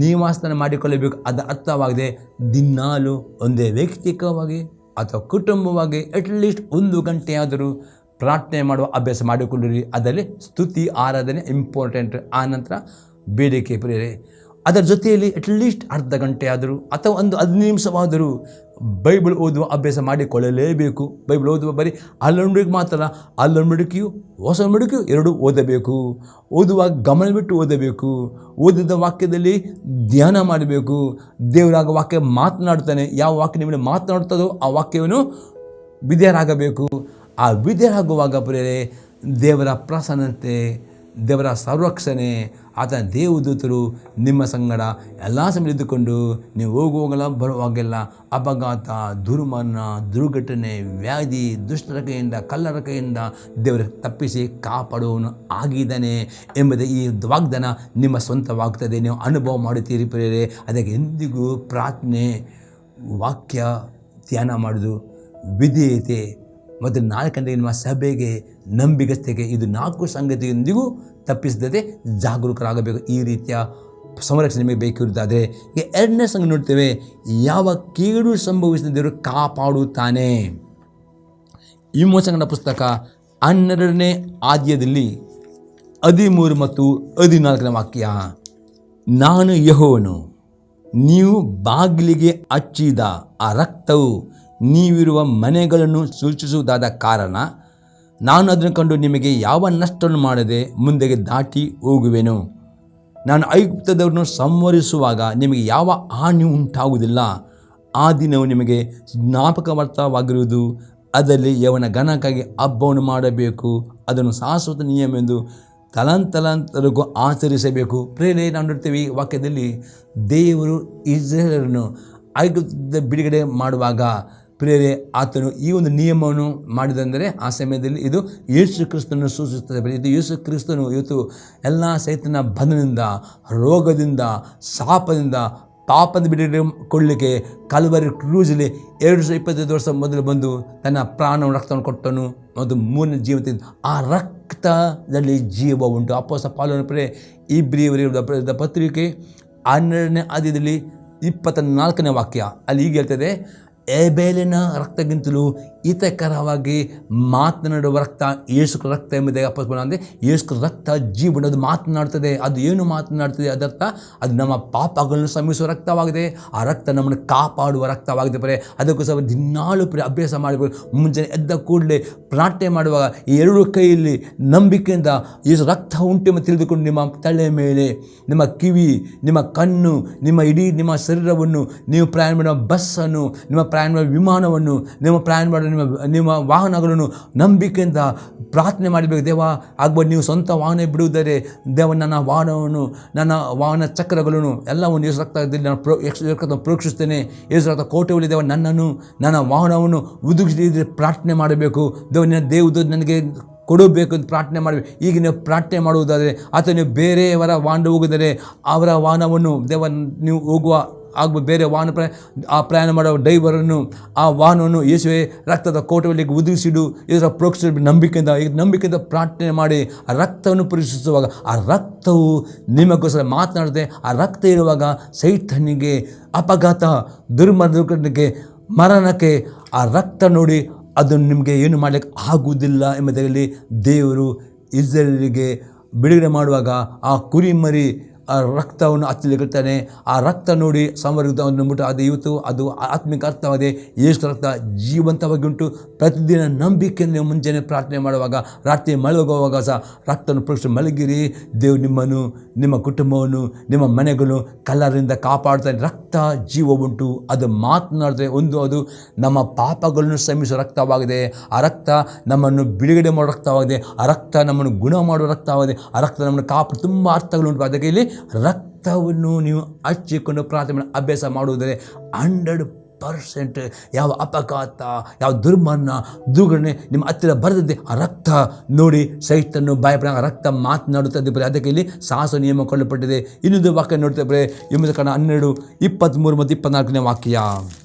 ನಿವಾಸನ ಮಾಡಿಕೊಳ್ಳಬೇಕು. ಅದು ಅರ್ಥವಾಗಿದೆ. ದಿನಾಲು ಒಂದೇ ವ್ಯಕ್ತಿಕವಾಗಿ ಅಥವಾ ಕುಟುಂಬವಾಗಿ ಅಟ್ಲೀಸ್ಟ್ 1 ಗಂಟೆಯಾದರೂ ಪ್ರಾರ್ಥನೆ ಮಾಡುವ ಅಭ್ಯಾಸ ಮಾಡಿಕೊಳ್ಳಿರಿ. ಅದರಲ್ಲಿ ಸ್ತುತಿ ಆರಾಧನೆ ಇಂಪಾರ್ಟೆಂಟ್. ಆನಂತರ ಬೇಡಿಕೆ ಪ್ರೇರೆ. ಅದರ ಜೊತೆಯಲ್ಲಿ ಅಟ್ಲೀಸ್ಟ್ ಅರ್ಧ ಗಂಟೆ ಆದರೂ ಅಥವಾ ಒಂದು 15 ನಿಮಿಷವಾದರೂ ಬೈಬಲ್ ಓದುವ ಅಭ್ಯಾಸ ಮಾಡಿಕೊಳ್ಳಲೇಬೇಕು. ಬೈಬಲ್ ಓದುವ ಬರೀ ಅಲ್ಲೊಂಬಿಡಿಕೆ ಮಾತ್ರ, ಅಲ್ಲೊಂಬಿಡಿಕೆಯು ಹೊಸ ನುಡಿಕೆಯು 2 ಓದಬೇಕು. ಓದುವಾಗ ಗಮನ ಬಿಟ್ಟು ಓದಬೇಕು. ಓದಿದ ವಾಕ್ಯದಲ್ಲಿ ಧ್ಯಾನ ಮಾಡಬೇಕು. ದೇವರಾಗ ವಾಕ್ಯ ಮಾತನಾಡ್ತಾನೆ. ಯಾವ ವಾಕ್ಯ ನಿಮಗೆ ಮಾತನಾಡ್ತದೋ ಆ ವಾಕ್ಯವನ್ನು ವಿಧೇಯರಾಗಬೇಕು. ಆ ವಿಧೇಯರಾಗುವಾಗ ಪ್ರೇರೆ ದೇವರ ಪ್ರಸನ್ನತೆ, ದೇವರ ಸಂರಕ್ಷಣೆ, ಆತನ ದೇವದೂತರು ನಿಮ್ಮ ಸಂಗಡ ಎಲ್ಲ ಸಮಯ ಇದ್ದುಕೊಂಡು ನೀವು ಹೋಗುವಾಗಲ್ಲ ಬರುವಾಗೆಲ್ಲ ಅಪಘಾತ, ದುರ್ಮರಣ, ದುರ್ಘಟನೆ, ವ್ಯಾಧಿ, ದುಷ್ಟರ ಕೈಯಿಂದ, ಕಳ್ಳರ ಕೈಯಿಂದ ದೇವರ ತಪ್ಪಿಸಿ ಕಾಪಾಡುವವನು ಆಗಿದ್ದಾನೆ ಎಂಬುದೇ ಈ ವಾಗ್ದಾನ ನಿಮ್ಮ ಸ್ವಂತವಾಗ್ತದೆ. ನೀವು ಅನುಭವ ಮಾಡುತ್ತೀರಿ ಪ್ರೇರೆ. ಅದಕ್ಕೆ ಎಂದಿಗೂ ಪ್ರಾರ್ಥನೆ, ವಾಕ್ಯ ಧ್ಯಾನ ಮಾಡೋದು, ವಿಧೇಯತೆ ಮತ್ತು 4 ಗಂಟೆಗೆ ನಿಮ್ಮ ಸಭೆಗೆ, ನಂಬಿಗಸ್ತೆಗೆ, ಇದು 4 ಸಂಗತಿಯೊಂದಿಗೂ ತಪ್ಪಿಸದೆ ಜಾಗರೂಕರಾಗಬೇಕು. ಈ ರೀತಿಯ ಸಂರಕ್ಷಣೆ ನಿಮಗೆ ಬೇಕಿರುತ್ತದೆ. ಈಗ 2ನೇ ಸಂಗತಿ ನೋಡ್ತೇವೆ, ಯಾವ ಕೇಡು ಸಂಭವಿಸಿದ ದೇವರು ಕಾಪಾಡುತ್ತಾನೆ. ವಿಮೋಚಕನ ಪುಸ್ತಕ 12ನೇ ಅಧ್ಯಾಯದಲ್ಲಿ 13 ಮತ್ತು 14ನೇ ವಾಕ್ಯ, ನಾನು ಯೆಹೋವನು, ನೀವು ಬಾಗಿಲಿಗೆ ಹಚ್ಚಿದ ಆ ರಕ್ತವು ನೀವಿರುವ ಮನೆಗಳನ್ನು ಸೂಚಿಸುವುದಾದ ಕಾರಣ ನಾನು ಅದನ್ನು ಕಂಡು ನಿಮಗೆ ಯಾವ ನಷ್ಟವನ್ನು ಮಾಡದೆ ಮುಂದೆಗೆ ದಾಟಿ ಹೋಗುವೆನು. ನಾನು ಐಗುಪ್ತದವರನ್ನು ಸಂಹರಿಸುವಾಗ ನಿಮಗೆ ಯಾವ ಹಾನಿ ಉಂಟಾಗುವುದಿಲ್ಲ. ಆ ದಿನವು ನಿಮಗೆ ಜ್ಞಾಪಕಾರ್ಥವಾಗಿರುವುದು. ಅದರಲ್ಲಿ ಯವನ ಘನಕ್ಕಾಗಿ ಹಬ್ಬವನ್ನು ಮಾಡಬೇಕು. ಅದನ್ನು ಶಾಶ್ವತ ನಿಯಮೆಂದು ತಲಾಂತರಿಗೂ ಆಚರಿಸಬೇಕು. ಪ್ರೇರಣೆ ನಾವು ನೋಡ್ತೇವೆ ಈ ವಾಕ್ಯದಲ್ಲಿ, ದೇವರು ಇಸ್ರಾಯೇಲರನ್ನು ಐಗುಪ್ತದ ಬಿಡುಗಡೆ ಮಾಡುವಾಗ ಪ್ರೇರೆ ಆತನು ಈ ಒಂದು ನಿಯಮವನ್ನು ಮಾಡಿದಂದರೆ ಆ ಸಮಯದಲ್ಲಿ ಇದು ಯೇಸು ಕ್ರಿಸ್ತನನ್ನು ಸೂಚಿಸುತ್ತದೆ. ಇದು ಯೇಸು ಕ್ರಿಸ್ತನು ಇವತ್ತು ಎಲ್ಲ ಸೈತನ ಬಂಧನದಿಂದ, ರೋಗದಿಂದ, ಶಾಪದಿಂದ, ಪಾಪದ ಬಿಡುಗಡೆ ಕೊಡಲಿಕ್ಕೆ ಕಲ್ವರಿ ಕ್ರೂಜಲ್ಲಿ 225 ವರ್ಷ ಮೊದಲು ಬಂದು ತನ್ನ ಪ್ರಾಣವನ್ನು, ರಕ್ತವನ್ನು ಕೊಟ್ಟನು ಮತ್ತು 3ನೇ ಜೀವ. ಆ ರಕ್ತದಲ್ಲಿ ಜೀವ ಉಂಟು. ಅಪೊಸ್ತಲ ಪೌಲನು ಪ್ರೇರೆ ಇಬ್ರಿಯರಿಗೆ ಪತ್ರಿಕೆ 12ನೇ ಅಧ್ಯಾಯದಲ್ಲಿ 24ನೇ ವಾಕ್ಯ ಅಲ್ಲಿ ಹೀಗೆ ಹೇಳ್ತದೆ, ಏಬೇಲಿನ ರಕ್ತಕ್ಕಿಂತಲೂ ಹಿತಕರವಾಗಿ ಮಾತನಾಡುವ ರಕ್ತ ಯೇಸು ರಕ್ತ ಎಂಬುದೇ ಅಪೊಸ್ತಲ ಅಂದರೆ ಯೇಸು ರಕ್ತ ಜೀವನ ಅದು ಮಾತನಾಡ್ತದೆ. ಅದು ಏನು ಮಾತನಾಡ್ತದೆ? ಅದರ್ಥ ಅದು ನಮ್ಮ ಪಾಪಗಳನ್ನು ಶ್ರಮಿಸುವ ರಕ್ತವಾಗಿದೆ. ಆ ರಕ್ತ ನಮ್ಮನ್ನು ಕಾಪಾಡುವ ರಕ್ತವಾಗಿದೆ ಪರೇ. ಅದಕ್ಕೋಸ್ಕರ ದಿನಾಳು ಅಭ್ಯಾಸ ಮಾಡಬೇಕು. ಮುಂಜಾನೆ ಎದ್ದ ಕೂಡಲೇ ಪ್ರಾರ್ಥನೆ ಮಾಡುವಾಗ ಈ 2 ಕೈಯಲ್ಲಿ ನಂಬಿಕೆಯಿಂದ ಯೇಸು ರಕ್ತ ಉಂಟೆಂಬ ತಿಳಿದುಕೊಂಡು ನಿಮ್ಮ ತಲೆ ಮೇಲೆ, ನಿಮ್ಮ ಕಿವಿ, ನಿಮ್ಮ ಕಣ್ಣು, ನಿಮ್ಮ ಇಡೀ ನಿಮ್ಮ ಶರೀರವನ್ನು, ನೀವು ಪ್ರಯಾಣ ಮಾಡುವ ಬಸ್ಸನ್ನು, ನಿಮ್ಮ ಪ್ರಯಾಣ ಮಾಡುವ ವಿಮಾನವನ್ನು, ನಿಮ್ಮ ಪ್ರಯಾಣ ಮಾಡುವ ನಿಮ್ಮ ವಾಹನಗಳನ್ನು ನಂಬಿಕೆಯಿಂದ ಪ್ರಾರ್ಥನೆ ಮಾಡಬೇಕು. ದೇವ ಆಗ್ಬೋದು ನೀವು ಸ್ವಂತ ವಾಹನ ಬಿಡುವುದರೆ, ದೇವ ನನ್ನ ವಾಹನವನ್ನು, ನನ್ನ ವಾಹನ ಚಕ್ರಗಳನ್ನು ಎಲ್ಲವನ್ನು ಯೇಸು ರಕ್ತದಲ್ಲಿ ನಾನು ಪ್ರೋಕ್ಷಿಸ್ತೇನೆ. ಯೇಸು ರಕ್ತ ಕೋಟೆಯಲ್ಲಿ ದೇವ ನನ್ನನ್ನು, ನನ್ನ ವಾಹನವನ್ನು ಉದುಗಿಸಿ ಪ್ರಾರ್ಥನೆ ಮಾಡಬೇಕು. ದೇವ ನಿನ್ನ ದೇವದು ನನಗೆ ಕೊಡಬೇಕು ಅಂತ ಪ್ರಾರ್ಥನೆ ಮಾಡಬೇಕು. ಈಗ ನೀವು ಪ್ರಾರ್ಥನೆ ಮಾಡುವುದಾದರೆ ಅಥವಾ ನೀವು ಬೇರೆಯವರ ವಾಹನ ಹೋಗಿದರೆ ಅವರ ವಾಹನವನ್ನು ದೇವ ನೀವು ಹೋಗುವ ಬೇರೆ ವಾಹನ ಆ ಪ್ರಯಾಣ ಮಾಡುವ ಡ್ರೈವರನ್ನು, ಆ ವಾಹನವನ್ನು ಯೇಸುವೆ ರಕ್ತದ ಕೋಟೆಯಲ್ಲಿ ಉದುಗಿಸಿಡು. ಯೇಸು ಪ್ರೋಕ್ಷಿಸ ನಂಬಿಕೆಯಿಂದ ಪ್ರಾರ್ಥನೆ ಮಾಡಿ ಆ ರಕ್ತವನ್ನು ಪರೀಕ್ಷಿಸುವಾಗ ಆ ರಕ್ತವು ನಿಮಗೋಸ್ಕರ ಮಾತನಾಡುತ್ತೆ. ಆ ರಕ್ತ ಇರುವಾಗ ಸೈತಾನಿಗೆ, ಅಪಘಾತ, ದುರ್ಮರಣಕ್ಕೆ, ಮರಣಕ್ಕೆ ಆ ರಕ್ತ ನೋಡಿ ಅದನ್ನು ನಿಮಗೆ ಏನು ಮಾಡಲಿಕ್ಕೆ ಆಗುವುದಿಲ್ಲ ಎಂಬುದರಲ್ಲಿ ದೇವರು ಇಸ್ರಾಯೇಲರಿಗೆ ಬಿಡುಗಡೆ ಮಾಡುವಾಗ ಆ ಕುರಿಮರಿ ಆ ರಕ್ತವನ್ನು ಹಚ್ಚಲಿಕ್ಕಿರ್ತಾನೆ. ಆ ರಕ್ತ ನೋಡಿ ಸಂವರ್ಗವನ್ನು ಬಿಟ್ಟು ಅದು ಇವತ್ತು ಅದು ಆತ್ಮಿಕ ಅರ್ಥವಾಗಿದೆ. ಯೇಸು ರಕ್ತ ಜೀವಂತವಾಗಿ ಉಂಟು. ಪ್ರತಿದಿನ ನಂಬಿಕೆಯನ್ನು ನೀವು ಮುಂಜಾನೆ ಪ್ರಾರ್ಥನೆ ಮಾಡುವಾಗ, ರಾತ್ರಿ ಮಲಗುವಾಗ ಸಹ ರಕ್ತವನ್ನು ಪ್ರೋಕ್ಷಿಸಿ ಮಲಗಿರಿ. ದೇವರು ನಿಮ್ಮನ್ನು, ನಿಮ್ಮ ಕುಟುಂಬವನ್ನು, ನಿಮ್ಮ ಮನೆಗಳನ್ನು ಕಲ್ಲರಿಂದ ಕಾಪಾಡ್ತಾನೆ. ರಕ್ತ ಜೀವ ಉಂಟು, ಅದು ಮಾತನಾಡ್ತದೆ. ಅದು ನಮ್ಮ ಪಾಪಗಳನ್ನು ಶ್ರಮಿಸುವ ರಕ್ತವಾಗಿದೆ. ಆ ರಕ್ತ ನಮ್ಮನ್ನು ಬಿಡುಗಡೆ ಮಾಡೋ ರಕ್ತವಾಗಿದೆ. ಆ ರಕ್ತ ನಮ್ಮನ್ನು ಗುಣ ಮಾಡುವ ರಕ್ತವಾಗಿದೆ. ಆ ರಕ್ತ ನಮ್ಮನ್ನು ಕಾಪಾಡು. ತುಂಬ ಅರ್ಥಗಳುಂಟು. ಅದಕ್ಕೆ ಇಲ್ಲಿ ರಕ್ತವನ್ನು ನೀವು ಹಚ್ಚಿಕೊಂಡು ಪ್ರಾರ್ಥನೆ ಅಭ್ಯಾಸ ಮಾಡುವುದರೆ 100% ಯಾವ ಅಪಘಾತ, ಯಾವ ದುರ್ಘಟನೆ ನಿಮ್ಮ ಹತ್ತಿರ ಬರದಿದ್ದೆ ಆ ರಕ್ತ ನೋಡಿ ಸೈತನ್ನು ಭಯಪಡ. ರಕ್ತ ಮಾತನಾಡುತ್ತದೆ. ಅದಕ್ಕೆ ಇಲ್ಲಿ ಸಾಹಸ ನಿಯಮ ಕೊಳ್ಳಲ್ಪಟ್ಟಿದೆ. ಇನ್ನೊಂದು ವಾಕ್ಯ ನೋಡ್ತೇವೆ, ಎಂಬುದು ಕಾರಣ 12, 23 ಮತ್ತು 24ನೇ ವಾಕ್ಯ.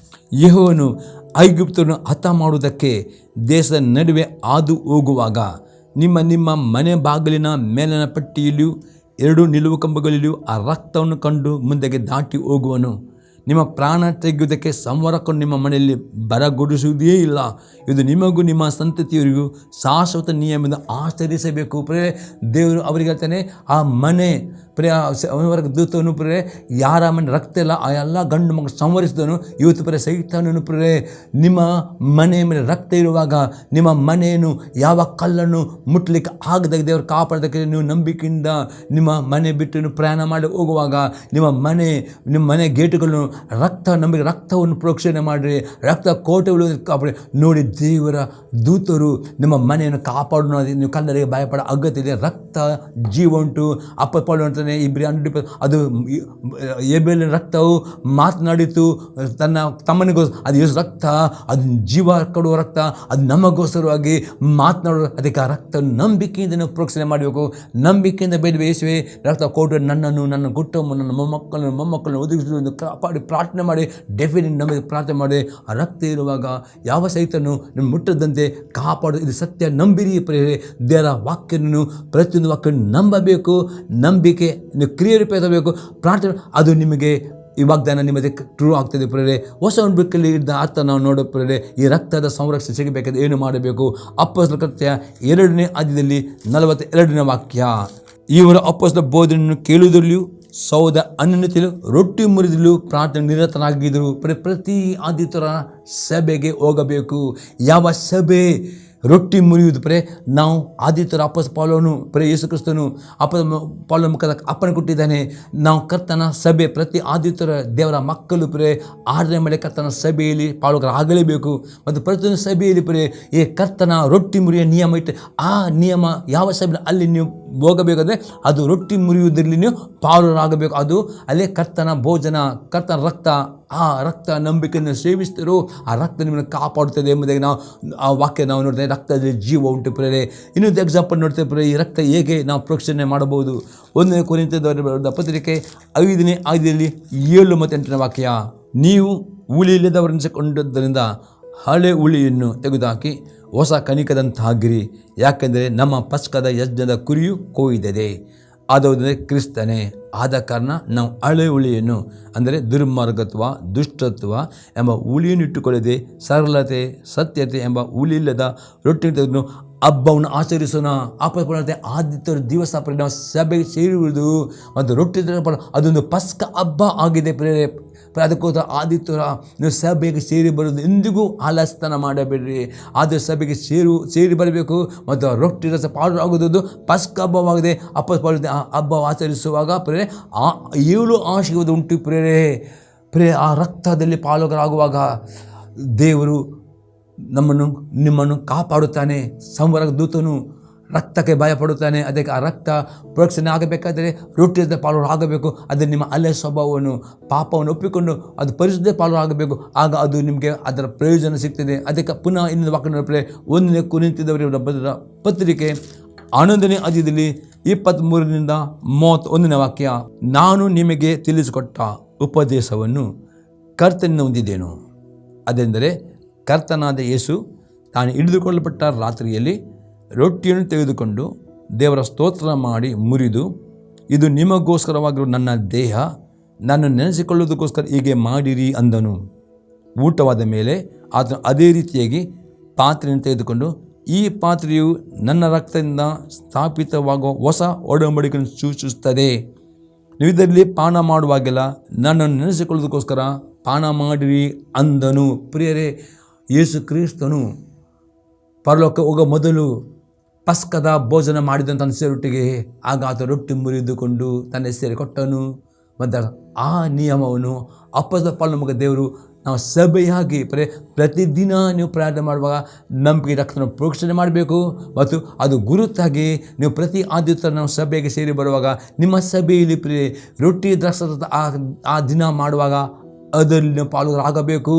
ಯೆಹೋವನು ಐಗುಪ್ತರನ್ನು ಹತ ಮಾಡುವುದಕ್ಕೆ ದೇಶದ ನಡುವೆ ಹಾದು ಹೋಗುವಾಗ ನಿಮ್ಮ ಮನೆ ಬಾಗಿಲಿನ ಮೇಲಿನ ಪಟ್ಟಿಯಲ್ಲಿಯೂ 2 ನಿಲುವು ಕಂಬಗಳಲ್ಲಿಯೂ ಆ ರಕ್ತವನ್ನು ಕಂಡು ಮುಂದೆಗೆ ದಾಟಿ ಹೋಗುವನು. ನಿಮ್ಮ ಪ್ರಾಣ ತೆಗೆಯುವುದಕ್ಕೆ ಸಂವರಕನು ನಿಮ್ಮ ಮನೆಯಲ್ಲಿ ಬರಗೊಡಿಸುವುದೇ ಇಲ್ಲ. ಇದು ನಿಮಗೂ ನಿಮ್ಮ ಸಂತತಿಯವರಿಗೂ ಶಾಶ್ವತ ನಿಯಮದಿಂದ ಆಚರಿಸಬೇಕು. ದೇವರು ಅವರಿಗೆ ಹೇಳ್ತಾನೆ, ಆ ಮನೆ ದೂತನು ಯಾರ ಮನೆ ರಕ್ತ ಇಲ್ಲ ಆ ಎಲ್ಲ ಗಂಡು ಮಕ್ಕಳು ಸಂವರಿಸಿದನು. ಇವತ್ತು ಸೈತಾನನು ನಿಮ್ಮ ಮನೆ ಮೇಲೆ ರಕ್ತ ಇರುವಾಗ ನಿಮ್ಮ ಮನೆಯನ್ನು ಯಾವ ಕಲ್ಲನ್ನು ಮುಟ್ಲಿಕ್ಕೆ ಆಗದಾಗ ದೇವರು ಕಾಪಾಡೋದಕ್ಕೆ ನೀವು ನಂಬಿಕೆಯಿಂದ ನಿಮ್ಮ ಮನೆ ಬಿಟ್ಟು ಪ್ರಯಾಣ ಮಾಡಿ ಹೋಗುವಾಗ ನಿಮ್ಮ ಮನೆ ಗೇಟುಗಳನ್ನು ರಕ್ತವನ್ನು ಪ್ರೋಕ್ಷಣೆ ಮಾಡಿರಿ. ರಕ್ತ ಕೋಟೆಗಳು ಕಾಪಾಡಿ ನೋಡಿ. ದೇವರ ದೂತರು ನಿಮ್ಮ ಮನೆಯನ್ನು ಕಾಪಾಡೋಣ. ನೀವು ಕಲ್ಲರಿಗೆ ಭಯಪಡ ಅಗತ್ಯ ಇದೆ. ರಕ್ತ ಜೀವ ಉಂಟು. ಅಪ್ಪಳು ಅಂತಾನೆ ಇಬ್ರಿ 100, ಅದು ಏಬೇಲಿನ ರಕ್ತವು ಮಾತನಾಡಿತು ತನ್ನ ತಮ್ಮನಿಗೋಸ್ಕರ. ಅದು ಯೇಸು ರಕ್ತ, ಅದು ಜೀವ ಕೊಡುವ ರಕ್ತ, ಅದು ನಮಗೋಸ್ಕರವಾಗಿ ಮಾತನಾಡುವ. ಅದಕ್ಕೆ ಆ ರಕ್ತ ನಂಬಿಕೆಯಿಂದ ನಾವು ಪ್ರೋಕ್ಷಣೆ ಮಾಡಬೇಕು. ನಂಬಿಕೆಯಿಂದ ಬೇಡ ಯೇಸುವೆ ರಕ್ತ ಕೊಟ್ಟು ನನ್ನನ್ನು, ನನ್ನ ಕುಟುಂಬ, ನನ್ನ ಮೊಮ್ಮಕ್ಕಳನ್ನು ಒದಗಿಸುವುದು ಕಾಪಾಡಿ ಪ್ರಾರ್ಥನೆ ಮಾಡಿ. ಡೆಫಿನೆಟ್ ನಮಗೆ ಪ್ರಾರ್ಥನೆ ಮಾಡಿ. ಆ ರಕ್ತ ಇರುವಾಗ ಯಾವ ಸೈತನು ನಿಮ್ಮ ಮುಟ್ಟದಂತೆ ಕಾಪಾಡೋದು. ಇದು ಸತ್ಯ. ನಂಬಿರಿ ಪ್ರೇರೆ. ದೇವರ ವಾಕ್ಯವನ್ನು ಪ್ರತಿಯೊಂದು ವಾಕ್ಯ ನಂಬಬೇಕು. ನಂಬಿಕೆ ಕ್ರಿಯೆ ರೂಪಿಸಬೇಕು. ಪ್ರಾರ್ಥನೆ ಅದು ನಿಮಗೆ ಈ ವಾಗ್ದಾನ ನಿಮಗೆ ಟ್ರೂ ಆಗ್ತದೆ ಪ್ರೇರೆ. ಹೊಸ ಬುಕ್ಕಲ್ಲಿ ಇದ್ದ ಅರ್ಥ ನಾವು ನೋಡೋ ಪ್ರೇರೆ. ಈ ರಕ್ತದ ಸಂರಕ್ಷಣೆ ಸಿಗಬೇಕಾದ್ರೆ ಏನು ಮಾಡಬೇಕು? ಅಪೊಸ್ತಲರ ಕೃತ್ಯ 2ನೇ ಅಧ್ಯಾಯದಲ್ಲಿ 42ನೇ ವಾಕ್ಯ. ಇವರ ಅಪೊಸ್ತಲರ ಬೋಧನೆಯನ್ನು ಕೇಳುವುದರಲ್ಲಿಯೂ ಸೌದ ಅನ್ಯತೆಯಲ್ಲೂ ರೊಟ್ಟಿ ಮುರಿದಲ್ಲೂ ಪ್ರಾರ್ಥನೆ ನಿರತರಾಗಿದ್ದರು. ಪ್ರತಿ ಆದಿತ್ಯರ ಸಭೆಗೆ ಹೋಗಬೇಕು. ಯಾವ ಸಭೆ? ರೊಟ್ಟಿ ಮುರಿಯುವುದು ನಾವು ಆದಿತ್ಯರ ಪೌಲನು ಯೇಸು ಕ್ರಿಸ್ತನು ಪೌಲನ ಮುಖದ ಅಪ್ಪಣೆ ಕೊಟ್ಟಿದ್ದಾನೆ. ನಾವು ಕರ್ತನ ಸಭೆ, ಪ್ರತಿ ಆದಿತ್ಯರ ದೇವರ ಮಕ್ಕಳು 6ನೇ ಮಳೆ ಕರ್ತನ ಸಭೆಯಲ್ಲಿ ಪಾಲುಗಾರರಾಗಲೇಬೇಕು. ಮತ್ತು ಪ್ರತಿಯೊಂದು ಸಭೆಯಲ್ಲಿ ಈ ಕರ್ತನ ರೊಟ್ಟಿ ಮುರಿಯ ನಿಯಮ ಇಟ್ಟು ಆ ನಿಯಮ ಯಾವ ಸಭೆ ಅಲ್ಲಿ ನೀವು ಹೋಗಬೇಕಾದ್ರೆ ಅದು ರೊಟ್ಟಿ ಮುರಿಯುವುದರಲ್ಲಿ ನೀವು ಪಾಲುಗಾರರಾಗಬೇಕು. ಅದು ಅಲ್ಲೇ ಕರ್ತನ ಭೋಜನ, ಕರ್ತನ ರಕ್ತ. ಆ ರಕ್ತ ನಂಬಿಕೆಯನ್ನು ಸೇವಿಸಿದರು. ಆ ರಕ್ತ ನಿಮ್ಮನ್ನು ಕಾಪಾಡುತ್ತದೆ ಎಂಬುದಾಗಿ ನಾವು ಆ ವಾಕ್ಯ ನಾವು ನೋಡ್ತೇವೆ. ರಕ್ತದಲ್ಲಿ ಜೀವ ಉಂಟು ಪ್ರೇರೆ. ಇನ್ನೊಂದು ಎಕ್ಸಾಂಪಲ್ ನೋಡ್ತೇವೆ ಈ ರಕ್ತ ಹೇಗೆ ನಾವು ಪ್ರೋಕ್ಷಣೆ ಮಾಡಬಹುದು. 1ನೇ ಕೊರಿಂಥದವರ ಪತ್ರಿಕೆ 5ನೇ ಅಧ್ಯಾಯದಲ್ಲಿ 7 ಮತ್ತು 8ನೇ ವಾಕ್ಯ. ನೀವು ಉಳಿಯಿಲ್ಲದವರೆನಿಸಿಕೊಂಡದ್ದರಿಂದ ಹಳೆ ಉಳಿಯನ್ನು ತೆಗೆದುಹಾಕಿ ಹೊಸ ಕಣಿಕದಂತಾಗಿರಿ. ಯಾಕೆಂದರೆ ನಮ್ಮ ಪಸ್ಕದ ಯಜ್ಞದ ಕುರಿಯು ಕೊಯ್ದಿದೆ, ಅದಾದರೆ ಕ್ರಿಸ್ತನೇ. ಆದ ಕಾರಣ ನಾವು ಹಳೆ ಹುಳಿಯನ್ನು ಅಂದರೆ ದುರ್ಮಾರ್ಗತ್ವ, ದುಷ್ಟತ್ವ ಎಂಬ ಹುಳಿಯನ್ನು ಇಟ್ಟುಕೊಳ್ಳದೆ ಸರಳತೆ, ಸತ್ಯತೆ ಎಂಬ ಹುಳಿಯಿಲ್ಲದ ರೊಟ್ಟಿ ತೆಗೆದು ಹಬ್ಬವನ್ನು ಆಚರಿಸೋಣ. ಆದಿತ್ಯರ ದಿವಸ ನಾವು ಸಭೆಗೆ ಸೇರುವುದು ಮತ್ತು ರೊಟ್ಟಿ ಅದೊಂದು ಪಸ್ಕ ಹಬ್ಬ ಆಗಿದೆ ಪ್ರೇರೆ. ಅದಕ್ಕೋಸ್ಕರ ಆದಿತ್ಯರ ನೀವು ಸಭೆಗೆ ಸೇರಿ ಬರೋದು ಎಂದಿಗೂ ಆಲಸ್ಯತನ ಮಾಡಬೇಡ್ರಿ. ಆದ ಸಭೆಗೆ ಸೇರಿ ಬರಬೇಕು ಮತ್ತು ರೊಟ್ಟಿ ರಸ ಪಾಲುವಾಗುವುದು ಪಸ್ಕ ಹಬ್ಬವಾಗಿದೆ. ಆ ಹಬ್ಬ ಆಚರಿಸುವಾಗ 7 ಆಶೀರ್ವಾದ ಉಂಟು ಆ ರಕ್ತದಲ್ಲಿ ಪಾಲುಗಾರಾಗುವಾಗ ದೇವರು ನಿಮ್ಮನ್ನು ಕಾಪಾಡುತ್ತಾನೆ. ಸಂವರ್ಗ ದೂತನು ರಕ್ತಕ್ಕೆ ಭಯಪಡುತ್ತಾನೆ. ಅದಕ್ಕೆ ಆ ರಕ್ತ ಪ್ರೋಕ್ಷಣೆ ಆಗಬೇಕಾದರೆ ರೊಟ್ಟಿಯ ಪಾಲು ಆಗಬೇಕು. ಅದು ನಿಮ್ಮ ಹಳೆಯ ಸ್ವಭಾವವನ್ನು, ಪಾಪವನ್ನು ಒಪ್ಪಿಕೊಂಡು ಅದು ಪರಿಶುದ್ಧ ಪಾಲು ಆಗಬೇಕು. ಆಗ ಅದು ನಿಮಗೆ ಅದರ ಪ್ರಯೋಜನ ಸಿಗ್ತದೆ. ಅದಕ್ಕೆ ಪುನಃ ಇನ್ನೊಂದು ವಾಕ್ಯ ನೋಡಿದ್ರೆ 1ನೇ ಕೊರಿಂಥದವರ ಪತ್ರಿಕೆ 11ನೇ ಅಧ್ಯಾಯದಲ್ಲಿ 23ರಿಂದ 31ನೇ ವಾಕ್ಯ. ನಾನು ನಿಮಗೆ ತಿಳಿಸಿಕೊಟ್ಟ ಉಪದೇಶವನ್ನು ಕರ್ತನಿಂದ ಹೊಂದಿದ್ದೇನು. ಅದೆಂದರೆ ಕರ್ತನಾದ ಯೇಸು ತಾನು ಹಿಡಿದುಕೊಳ್ಳಲ್ಪಟ್ಟ ರಾತ್ರಿಯಲ್ಲಿ ರೊಟ್ಟಿಯನ್ನು ತೆಗೆದುಕೊಂಡು ದೇವರ ಸ್ತೋತ್ರ ಮಾಡಿ ಮುರಿದು, ಇದು ನಿಮಗೋಸ್ಕರವಾಗಿರುವ ನನ್ನ ದೇಹ, ನಾನು ನೆನೆಸಿಕೊಳ್ಳುವುದಕ್ಕೋಸ್ಕರ ಹೀಗೆ ಮಾಡಿರಿ ಅಂದನು. ಊಟವಾದ ಮೇಲೆ ಆತನು ಅದೇ ರೀತಿಯಾಗಿ ಪಾತ್ರೆಯನ್ನು ತೆಗೆದುಕೊಂಡು, ಈ ಪಾತ್ರೆಯು ನನ್ನ ರಕ್ತದಿಂದ ಸ್ಥಾಪಿತವಾಗುವ ಹೊಸ ಒಡಂಬಡಿಕೆಯನ್ನು ಸೂಚಿಸುತ್ತದೆ. ನೀವು ಇದರಲ್ಲಿ ಪಾನ ಮಾಡುವಾಗೆಲ್ಲ ನನ್ನನ್ನು ನೆನೆಸಿಕೊಳ್ಳೋದಕ್ಕೋಸ್ಕರ ಪಾನ ಮಾಡಿರಿ ಅಂದನು. ಪ್ರಿಯರೇ, ಯೇಸು ಕ್ರಿಸ್ತನು ಪರಲೋಕ ಹೋಗೋ ಮೊದಲು ಪಸ್ಕದ ಭೋಜನ ಮಾಡಿದಂಥ ತನ್ನ ಸೇರೊಟ್ಟಿಗೆ ಆಗ ಆತ ರೊಟ್ಟಿ ಮುರಿದುಕೊಂಡು ತನ್ನ ಸೇರಿ ಕೊಟ್ಟನು. ಮತ್ತು ಆ ನಿಯಮವನ್ನು ಅಪ್ಪಸ್ತಲ ಪೌಲನ ಮೂಲಕ ದೇವರು ನಾವು ಸಭೆಯಾಗಿ ಪ್ರತಿದಿನ ನೀವು ಪ್ರಾರ್ಥನೆ ಮಾಡುವಾಗ ನಂಬಿಕೆ ರಕ್ತನ ಪ್ರೋಕ್ಷಣೆ ಮಾಡಬೇಕು. ಮತ್ತು ಅದು ಗುರುತಾಗಿ ನೀವು ಪ್ರತಿ ಆದಿತ್ಯ ನಾವು ಸಭೆಗೆ ಸೇರಿ ಬರುವಾಗ ನಿಮ್ಮ ಸಭೆಯಲ್ಲಿ ರೊಟ್ಟಿ ದ್ರಾಕ್ಷಾರಸ ಆ ದಿನ ಮಾಡುವಾಗ ಅದರಲ್ಲಿ ನೀವು ಪಾಲುಗಾರಾಗಬೇಕು.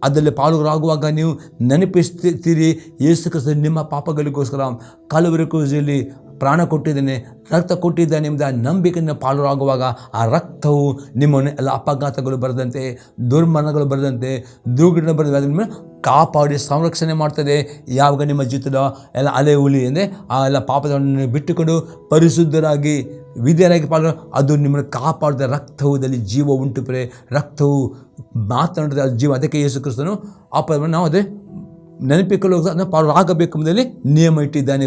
ಅದರಲ್ಲಿ ಪಾಲುಗಾರಾಗುವಾಗ ನೀವು ನೆನಪಿಸ್ತೀರಿ, ಯೇಸು ಕ್ರಿಸ್ತ ನಿಮ್ಮ ಪಾಪಗಳಿಗೋಸ್ಕರ ಕಲ್ವರಿ ಕ್ರೂಸಿನಲ್ಲಿ ಪ್ರಾಣ ಕೊಟ್ಟಿದ್ದೇನೆ, ರಕ್ತ ಕೊಟ್ಟಿದ್ದಾನೆ ಎಂಬ ನಂಬಿಕೆಯನ್ನು ಪಾಲುಗಾರಾಗುವಾಗ ಆ ರಕ್ತವು ನಿಮ್ಮನ್ನು ಎಲ್ಲ ಅಪಘಾತಗಳು ಬರದಂತೆ, ದುರ್ಮರಣಗಳು ಬರದಂತೆ, ದುರ್ಘಟನೆ ಬರದಂತೆ ಅದನ್ನು ಕಾಪಾಡಿ ಸಂರಕ್ಷಣೆ ಮಾಡ್ತದೆ. ಯಾವಾಗ ನಿಮ್ಮ ಜೀವಿತದ ಎಲ್ಲ ಅಲೆ ಹುಲಿ ಅಂದರೆ ಆ ಎಲ್ಲ ಪಾಪವನ್ನು ಬಿಟ್ಟುಕೊಂಡು ಪರಿಶುದ್ಧರಾಗಿ ವಿಧೇಯರಾಗಿ ಅದು ನಿಮ್ಮನ್ನು ಕಾಪಾಡಿದ ರಕ್ತವುದಲ್ಲಿ ಜೀವ ಉಂಟು. ರಕ್ತವು ಮಾತನಾಡಿದ ಜೀವ. ಅದಕ್ಕೆ ಯೇಸು ಕ್ರಿಸ್ತನು ಆ ಪದವನ್ನು ನಾವು ಅದೇ ನೆನಪಿಕೊಳ್ಳುವ ಪಾಲುಗಾಗಬೇಕು ಎಂಬುದರಲ್ಲಿ ನಿಯಮ ಇಟ್ಟಿದ್ದಾನೆ.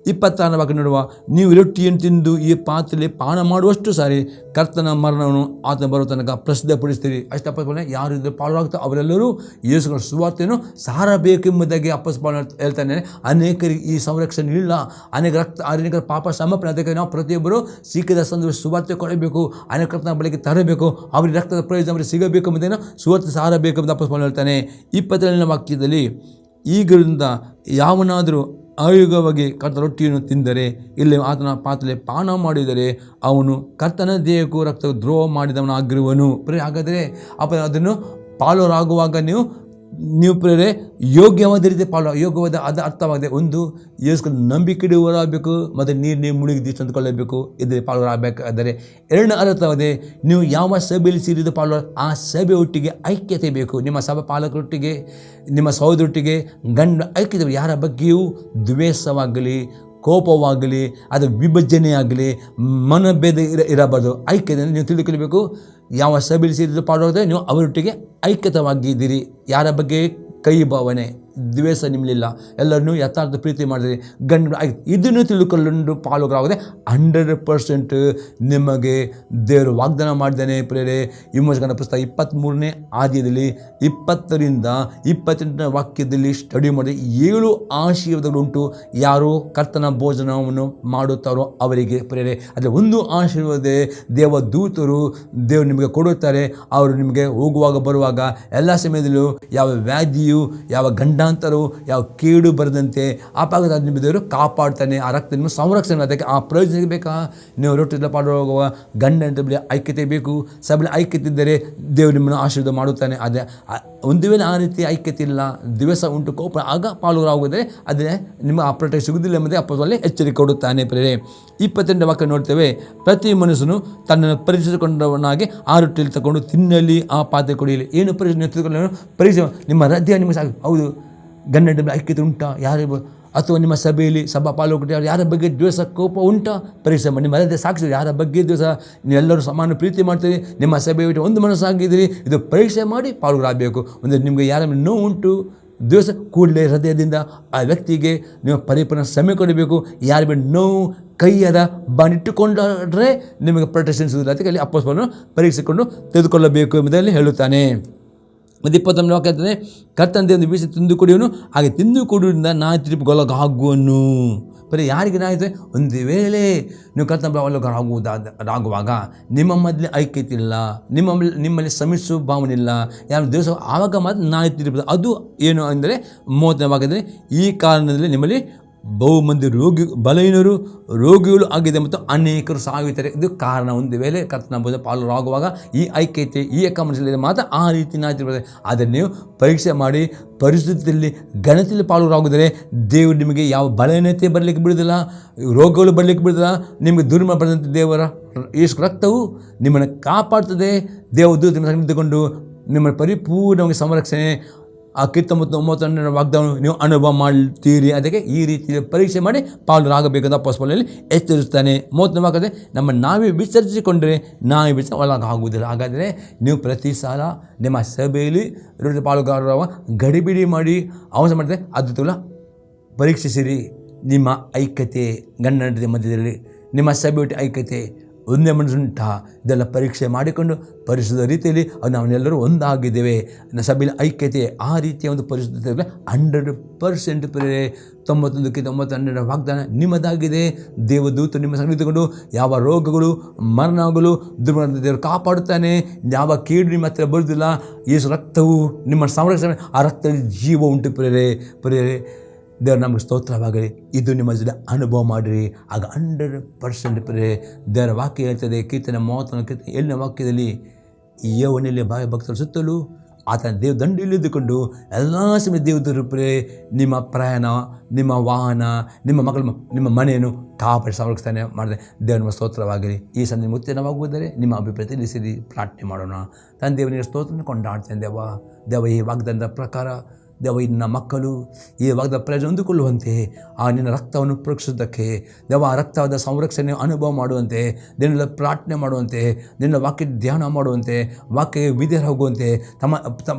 26ನೇ ವಾಕ್ಯ ನೋಡುವ, ನೀವು ರೊಟ್ಟಿಯನ್ನು ತಿಂದು ಈ ಪಾತ್ರೆಯಲ್ಲಿ ಪಾನ ಮಾಡುವಷ್ಟು ಸಾರಿ ಕರ್ತನ ಮರಣವನ್ನು ಆತ ಬರುವ ತನಕ ಪ್ರಸಿದ್ಧಪಡಿಸ್ತೀರಿ. ಅಷ್ಟೇ ಯಾರು ಇದ್ದರೆ ಪಾಲುಗಾಗ್ತಾರೆ ಅವರೆಲ್ಲರೂ ಯೇಸುಗಳ ಸುವಾರ್ತೆಯನ್ನು ಸಾರಬೇಕೆಂಬುದಾಗಿ ಅಪ್ಪಸ್ತಲ ಹೇಳ್ತಾನೆ. ಅನೇಕರಿಗೆ ಈ ಸಂರಕ್ಷಣೆ ಇಲ್ಲ, ಅನೇಕರ ಪಾಪ ಸಮರ್ಪಣೆ. ಅದಕ್ಕೆ ನಾವು ಪ್ರತಿಯೊಬ್ಬರು ಸಿಕ್ಕಿದ ಸಂದರ್ಭ ಸುವಾರ್ತೆ ಕೊಡಬೇಕು, ಅನೇಕ ರಕ್ತನ ಬಳಿಗೆ ತರಬೇಕು, ಅವರಿಗೆ ರಕ್ತದ ಪ್ರಯೋಜನ ಅವರಿಗೆ ಸಿಗಬೇಕು ಎಂಬುದನ್ನು ಸುವಾರ್ತೆ ಸಾರಬೇಕೆಂಬುದು ಅಪ್ಪಸ್ತಲ ಹೇಳ್ತಾನೆ. 22ನೇ ವಾಕ್ಯದಲ್ಲಿ, ಈಗಲಿಂದ ಯಾವನಾದರೂ ಅಯುಗವಾಗಿ ಕರ್ತನ ರೊಟ್ಟಿಯನ್ನು ತಿಂದರೆ ಇಲ್ಲಿ ಆತನ ಪಾತ್ರೆಯಲ್ಲಿ ಪಾನ ಮಾಡಿದರೆ ಅವನು ಕರ್ತನ ದೇಹಕ್ಕೂ ರಕ್ತ ದ್ರೋಹ ಮಾಡಿದವನಾಗಿರುವನು. ಹಾಗಾದರೆ ಅದನ್ನು ಪಾಲುಗಾರಾಗುವಾಗ ನೀವು ಪ್ರೇರೆ ಯೋಗ್ಯವಾದ ರೀತಿ ಯೋಗ್ಯವಾದ ಅದು ಅರ್ಥವಾಗಿದೆ. ಒಂದು, ಯೇಸು ನಂಬಿಕೆ ಇಡುವರಾಗಬೇಕು ಮತ್ತು ನೀವು ಮುಳುಗಿ ತಂದುಕೊಳ್ಳಬೇಕು, ಇದರಲ್ಲಿ ಪಾಲುಗಾರಾಗಬೇಕಾದರೆ. ಎರಡನೇ ಅರ್ಥವಾಗಿದೆ, ನೀವು ಯಾವ ಸಭೆಯಲ್ಲಿ ಸೇರಿದ ಆ ಸಭೆ ಒಟ್ಟಿಗೆ ಐಕ್ಯತೆ ಬೇಕು. ನಿಮ್ಮ ಸಭಾ ಪಾಲಕರೊಟ್ಟಿಗೆ, ನಿಮ್ಮ ಸಹೋದರೊಟ್ಟಿಗೆ ಗಂಡ ಐಕ್ಯತೆ. ಯಾರ ಬಗ್ಗೆಯೂ ದ್ವೇಷವಾಗಲಿ, ಕೋಪವಾಗಲಿ, ಅದು ವಿಭಜನೆಯಾಗಲಿ, ಮನಭೇದ ಇರಬಾರ್ದು. ಐಕ್ಯತೆ ನೀವು ತಿಳಿದುಕೊಳ್ಳಬೇಕು. ಯಾವ ಸಭೆಯಲ್ಲಿ ಸೇರಿದ ಪಾಲುಗಾರದೆ ನೀವು ಅವರೊಟ್ಟಿಗೆ ಐಕ್ಯತವಾಗಿದ್ದೀರಿ. ಯಾರ ಬಗ್ಗೆ ಕೈ ಭಾವನೆ, ದ್ವೇಷ ನಿಮ್ಮಲಿಲ್ಲ, ಎಲ್ಲರನ್ನೂ ಯಥಾರ್ಥ ಪ್ರೀತಿ ಮಾಡಿದ್ರಿ, ಗಂಡು ಇದನ್ನು ತಿಳ್ಕೊಂಡು ಪಾಲುಗಾರಾಗದೆ 100% ನಿಮಗೆ ದೇವರು ವಾಗ್ದಾನ ಮಾಡಿದ್ದಾನೆ. ಪ್ರೇರೆ ವಿಮೋಚಕನ ಪುಸ್ತಕ 23ನೇ ಅಧ್ಯಾಯದಲ್ಲಿ 20ರಿಂದ 28ನೇ ವಾಕ್ಯದಲ್ಲಿ ಸ್ಟಡಿ ಮಾಡಿ 7 ಆಶೀರ್ವಾದಗಳುಂಟು. ಯಾರು ಕರ್ತನ ಭೋಜನವನ್ನು ಮಾಡುತ್ತಾರೋ ಅವರಿಗೆ. ಪ್ರೇರೆ ಅದರಲ್ಲಿ ಒಂದು ಆಶೀರ್ವಾದ, ದೇವದೂತರು ದೇವರು ನಿಮಗೆ ಕೊಡುತ್ತಾರೆ. ಅವರು ನಿಮಗೆ ಹೋಗುವಾಗ ಬರುವಾಗ ಎಲ್ಲ ಸಮಯದಲ್ಲೂ ಯಾವ ವ್ಯಾಧಿಯು, ಯಾವ ಗಂಡಾಂತರವು, ಯಾವ ಕೇಡು ಬರದಂತೆ ಅಪಘಾತ ನಿಮ್ಮ ದೇವರು ಕಾಪಾಡ್ತಾನೆ. ಆ ರಕ್ತ ನಿಮ್ಮ ಸಂರಕ್ಷಣೆ. ಅದಕ್ಕೆ ಆ ಪ್ರಯೋಜನ ಬೇಕಾ? ನೀವು ರೊಟ್ಟಿಯಿಂದ ಪಾಲುಗಾಗುವ ಗಂಡನ ಬಳಿ ಐಕ್ಯತೆ ಬೇಕು. ಸಭೆಯಲ್ಲಿ ಐಕ್ಯತೆ ಇದ್ದರೆ ದೇವರು ನಿಮ್ಮನ್ನು ಆಶೀರ್ವಾದ ಮಾಡುತ್ತಾನೆ. ಅದೇ ಒಂದು ವೇಳೆ ಆ ರೀತಿ ಐಕ್ಯತೆ ಇಲ್ಲ, ದಿವಸ ಉಂಟು, ಕೋಪ, ಆಗ ಪಾಲುಗಾರಾಗುವುದೇ ಅದೇ ನಿಮ್ಮ ಆ ಪ್ರೊಟೆಕ್ಟ್ ಸಿಗುವುದಿಲ್ಲ ಎಂಬುದೇ ಅಪ್ಪಸ್ತಲನಲ್ಲಿ ಎಚ್ಚರಿಕೆ ಕೊಡುತ್ತಾನೆ. ಪ್ರೇರೆ 22ನೇ ವಾಕ್ಯ ನೋಡ್ತೇವೆ, ಪ್ರತಿ ಮನುಷ್ಯನು ತನ್ನನ್ನು ಪರೀಕ್ಷಿಸಿಕೊಂಡವನಾಗಿ ಆ ರೊಟ್ಟಿಯಲ್ಲಿ ತಗೊಂಡು ತಿನ್ನಲಿ, ಆ ಪಾತ್ರೆ ಕುಡಿಯಲಿ. ಏನು ಪರೀಕ್ಷೆ ನಿಮ್ಮ ಹೃದಯ ನಿಮಗೆ ಸಾಕು. ಹೌದು, ಗಂಡನ ಐಕ್ಯತೆ ಉಂಟಾ? ಯಾರು ಅಥವಾ ನಿಮ್ಮ ಸಭೆಯಲ್ಲಿ ಸಭಾ ಪಾಲುಗಾರ ಯಾರ ಬಗ್ಗೆ ದ್ವೇಷ, ಕೋಪ ಉಂಟಾ? ಪರೀಕ್ಷೆ ಮಾಡಿ. ನಿಮ್ಮ ಹೃದಯ ಸಾಕ್ಷಿ ಯಾರ ಬಗ್ಗೆ ದ್ವೇಷ, ನೀವೆಲ್ಲರೂ ಸಮಾನ ಪ್ರೀತಿ ಮಾಡ್ತೀರಿ, ನಿಮ್ಮ ಸಭೆ ಬಿಟ್ಟು ಒಂದು ಮನಸ್ಸಾಗಿದ್ದೀರಿ, ಇದು ಪರೀಕ್ಷೆ ಮಾಡಿ ಪಾಲುಗಾರಬೇಕು. ಒಂದು ನಿಮಗೆ ಯಾರ ನೋವು ಉಂಟು, ದ್ವೇಷ, ಕೂಡಲೇ ಹೃದಯದಿಂದ ಆ ವ್ಯಕ್ತಿಗೆ ನೀವು ಪರಿಪೂರ್ಣ ಸಮಯ ಕೊಡಬೇಕು. ಯಾರ ಮೇಲೆ ನೋವು, ಕೈಯದ ಬಾನಿಟ್ಟುಕೊಂಡ್ರೆ ನಿಮಗೆ ಪ್ರೊಟೆಕ್ಷನ್ ಸಿಗುತ್ತದೆ. ಅದಕ್ಕೆ ಅಲ್ಲಿ ಅಪ್ಪಸ್ತಲನು ಪರೀಕ್ಷಿಸಿಕೊಂಡು ತೆಗೆದುಕೊಳ್ಳಬೇಕು ಎಂಬುದರಲ್ಲಿ ಹೇಳುತ್ತಾನೆ. 29ನೇ ವಾಕ್ಯ ಹೇಳ್ತಾನೆ, ಕರ್ತನ ದೇವರನ್ನು ಬೀಸಿ ತಿಂದು ಕುಡಿಯುವನು, ಹಾಗೆ ತಿಂದು ಕುಡಿಯುವುದರಿಂದ ನಾಯಿ ತೀರ್ಪುಗೊಳಗಾಗುವನು. ಬರೀ ಯಾರಿಗೆ ನಾಯಿದೆ? ಒಂದು ವೇಳೆ ನೀವು ಕರ್ತನ ಒಳಗಾಗುವಾಗ ನಿಮ್ಮ ಮಧ್ಯೆ ಐಕ್ಯತೆ ಇಲ್ಲ, ನಿಮ್ಮಲ್ಲಿ ಸಮಿಸುವ ಭಾವನೆ ಇಲ್ಲ, ಯಾರು ದೇಶ, ಆವಾಗ ಮಾತ್ರ ನಾಯಿ ತೀರ್ಪು. ಅದು ಏನು ಅಂದರೆ 30ನೇ ವಾಕ್ಯದಲ್ಲಿ, ಈ ಕಾರಣದಲ್ಲಿ ನಿಮ್ಮಲ್ಲಿ ಬಹು ಮಂದಿ ಬಲಹೀನರು ರೋಗಿಗಳು ಆಗಿದೆ ಮತ್ತು ಅನೇಕರು ಸಾಯುತ್ತಾರೆ. ಇದು ಕಾರಣ. ಒಂದು ವೇಳೆ ಕರ್ತನ ಭೋಜನ ಪಾಲುಗಾಗುವಾಗ ಈ ಐಕ್ಯತೆ, ಈ ಏಕಮನಸ್ಸಿದೆ ಮಾತ್ರ ಆ ರೀತಿ ನಾಯ್ತಿರ್ತದೆ. ಆದರೆ ನೀವು ಪರೀಕ್ಷೆ ಮಾಡಿ ಪರಿಸ್ಥಿತಿಯಲ್ಲಿ ಗಣತಿಯಲ್ಲಿ ಪಾಲುಗಾಗುವುದರೆ ದೇವರು ನಿಮಗೆ ಯಾವ ಬಲಹೀನತೆ ಬರಲಿಕ್ಕೆ ಬಿಡುವುದಿಲ್ಲ, ರೋಗಗಳು ಬರಲಿಕ್ಕೆ ಬಿಡುವುದಿಲ್ಲ, ನಿಮಗೆ ದುರ್ಮ ಬರೆದಂತೆ ದೇವರ ಯೇಸು ರಕ್ತವು ನಿಮ್ಮನ್ನು ಕಾಪಾಡ್ತದೆ. ದೇವದೂತ ನಿಂತುಕೊಂಡು ನಿಮ್ಮನ್ನು ಪರಿಪೂರ್ಣವಾಗಿ ಸಂರಕ್ಷಣೆ, ಆ 29ನೇ ವಾಗ್ದಾನ ನೀವು ಅನುಭವ ಮಾಡ್ತೀರಿ. ಅದಕ್ಕೆ ಈ ರೀತಿ ಪರೀಕ್ಷೆ ಮಾಡಿ ಪಾಲುಗಾಗಬೇಕಂತ ಅಪ್ಪಸ್ತಲನಲ್ಲಿ ಎಚ್ಚರಿಸ್ತಾನೆ. 30ನೇ ವಾಕ್ಯದಲ್ಲಿ, ನಾವೇ ವಿಸರ್ಜಿಸಿಕೊಂಡರೆ ನಾವೇ ಒಳಗಾಗುವುದಿಲ್ಲ. ಹಾಗಾದರೆ ನೀವು ಪ್ರತಿ ಸಾಲ ನಿಮ್ಮ ಸಭೆಯಲ್ಲಿ ಪಾಲುಗಾರವ ಗಡಿಬಿಡಿ ಮಾಡಿ ಅವಸರ ಮಾಡಿದರೆ ಅದು ಪರೀಕ್ಷಿಸಿರಿ. ನಿಮ್ಮ ಐಕ್ಯತೆ, ಗಂಡನ ಮಧ್ಯದಲ್ಲಿ ನಿಮ್ಮ ಸಭೆ ಒಟ್ಟು ಐಕ್ಯತೆ, ಒಂದೇ ಮನಸ್ಸುಂಟಾ? ಇದೆಲ್ಲ ಪರೀಕ್ಷೆ ಮಾಡಿಕೊಂಡು ಪರಿಶುದ್ಧ ರೀತಿಯಲ್ಲಿ ನಾವೆಲ್ಲರೂ ಒಂದಾಗಿದ್ದೇವೆ. ಸಭೆಯ ಐಕ್ಯತೆ ಆ ರೀತಿಯ ಒಂದು ಪರಿಶುದ್ಧತೆ 100% ಪ್ರೇರೆ 91ಕ್ಕೆ 92 ವಾಗ್ದಾನ ನಿಮ್ಮದಾಗಿದೆ. ದೇವದೂತರು ನಿಮ್ಮ ಸಂಗತಿಕೊಂಡು ಯಾವ ರೋಗಗಳು ಮರಣಗಳು ದೇವರು ಕಾಪಾಡುತ್ತಾನೆ. ಯಾವ ಕೀಡು ನಿಮ್ಮ ಹತ್ತಿರ ಬರುವುದಿಲ್ಲ. ಯೇಸು ರಕ್ತವು ನಿಮ್ಮ ಸಂರಕ್ಷಣೆ, ಆ ರಕ್ತದಲ್ಲಿ ಜೀವ ಉಂಟು ಪ್ರೇರೆ. ದೇವರು ನಮಗೆ ಸ್ತೋತ್ರವಾಗಲಿ. ಇದು ನಿಮ್ಮ ಜೊತೆ ಅನುಭವ ಮಾಡಿರಿ, ಆಗ 100% ಪ್ರೇರೆ ದೇವರ ವಾಕ್ಯ ಹೇಳ್ತದೆ. ಕೀರ್ತನೆ 31 ವಾಕ್ಯದಲ್ಲಿ ಯೆಹೋವನಲ್ಲಿ ಭಕ್ತರ ಸುತ್ತಲೂ ಆತನ ದಂಡಿಲಿದ್ದುಕೊಂಡು ಎಲ್ಲ ಸಮಯ ದೇವದೂತರು ಪ್ರೇರೆ ನಿಮ್ಮ ಪ್ರಯಾಣ, ನಿಮ್ಮ ವಾಹನ, ನಿಮ್ಮ ಮಕ್ಕಳು, ನಿಮ್ಮ ಮನೆಯನ್ನು ಕಾಪಾಡಿ ಸಂರಕ್ಷಣೆ ಮಾಡಿದೆ. ದೇವರ ನಿಮ್ಮ ಸ್ತೋತ್ರವಾಗಿರಿ. ಈ ಸಂಜೆ ಮುತ್ತಿನವಾಗುವುದರೆ ನಿಮ್ಮ ಅಭಿಪ್ರಾಯ ತಿಳಿಸಿರಿ. ಪ್ರಾರ್ಥನೆ ಮಾಡೋಣ. ತಂದೆಯವನಿಗೆ ಸ್ತೋತ್ರ ಕೊಂಡಾಡ್ತೇನೆ. ದೇವ ಈ ವಾಗ್ದಾನದ ಪ್ರಕಾರ ನಿನ್ನ ಮಕ್ಕಳು ಈ ವಾಗ್ದಾನ ಪ್ರಯೋಜನ ಹೊಂದಿಕೊಳ್ಳುವಂತೆ ನಿನ್ನ ರಕ್ತವನ್ನು ಪರೀಕ್ಷಿಸುವುದಕ್ಕೆ ಆ ರಕ್ತವಾದ ಸಂರಕ್ಷಣೆ ಅನುಭವ ಮಾಡುವಂತೆ, ನಿನ್ನೆಲ್ಲ ಪ್ರಾರ್ಥನೆ ಮಾಡುವಂತೆ, ನಿನ್ನ ವಾಕ್ಯ ಧ್ಯಾನ ಮಾಡುವಂತೆ, ವಾಕ್ಯಕ್ಕೆ ವಿಧೇಯರ ಹೋಗುವಂತೆ, ತಮ್ಮ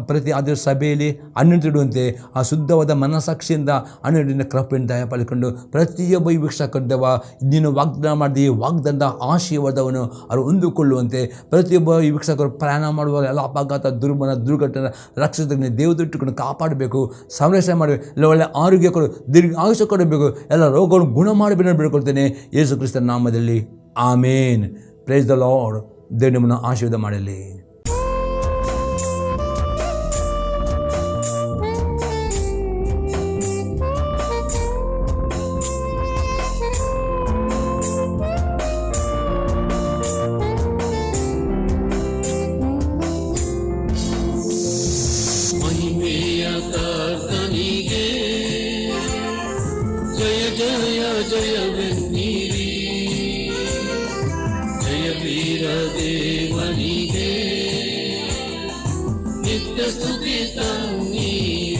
ಪ್ರತಿ ಅದರ ಸಭೆಯಲ್ಲಿ ಅನ್ನಿಡುವಂತೆ ಆ ಶುದ್ಧವಾದ ಮನಸ್ಸಾಕ್ಷಿಯಿಂದ ಅನ್ನಿನ ಕೃಪೆಯನ್ನು ದಯಪಾಲಿಸಿಕೊಂಡು ಪ್ರತಿಯೊಬ್ಬ ವೀಕ್ಷಕರು ನೀನು ವಾಗ್ದಾನ ಮಾಡಿದ ಈ ವಾಗ್ದಾನದ ಆಶೀರ್ವಾದವನ್ನು ಅವರು ಹೊಂದಿಕೊಳ್ಳುವಂತೆ, ಪ್ರತಿಯೊಬ್ಬ ವೀಕ್ಷಕರು ಪ್ರಯಾಣ ಮಾಡುವಾಗ ಎಲ್ಲ ಅಪಘಾತ, ದುರ್ಘಟನೆ ರಕ್ಷಿಸಿದ ದೇವದೊಟ್ಟಿಕೊಂಡು ಕಾಪಾಡಬೇಕು, ಸಂರಕ್ಷಣೆ ಮಾಡಬೇಕು. ಎಲ್ಲ ಒಳ್ಳೆ ಆರೋಗ್ಯ ಕೊಡು, ದೀರ್ಘ ಆಯುಷ್ಯ ಕೊಡಬೇಕು. ಎಲ್ಲ ರೋಗಗಳನ್ನು ಗುಣ ಮಾಡಬೇಕು ಬೇಡ್ಕೊಳ್ತೇನೆ ಯೇಸು ಕ್ರಿಸ್ತನ ನಾಮದಲ್ಲಿ. ಆಮೇನ್. Praise the lord. ದೇವರು ನಿಮ್ಮನ್ನು ಆಶೀರ್ವಾದ ಮಾಡಲಿ. ಜಯವೆನ್ನಿರಿ, ಜಯ ವೀರ ದೇವನಿಗೆ ನಿತ್ಯ ಸ್ತುತಿ ತನ್ನಿರಿ.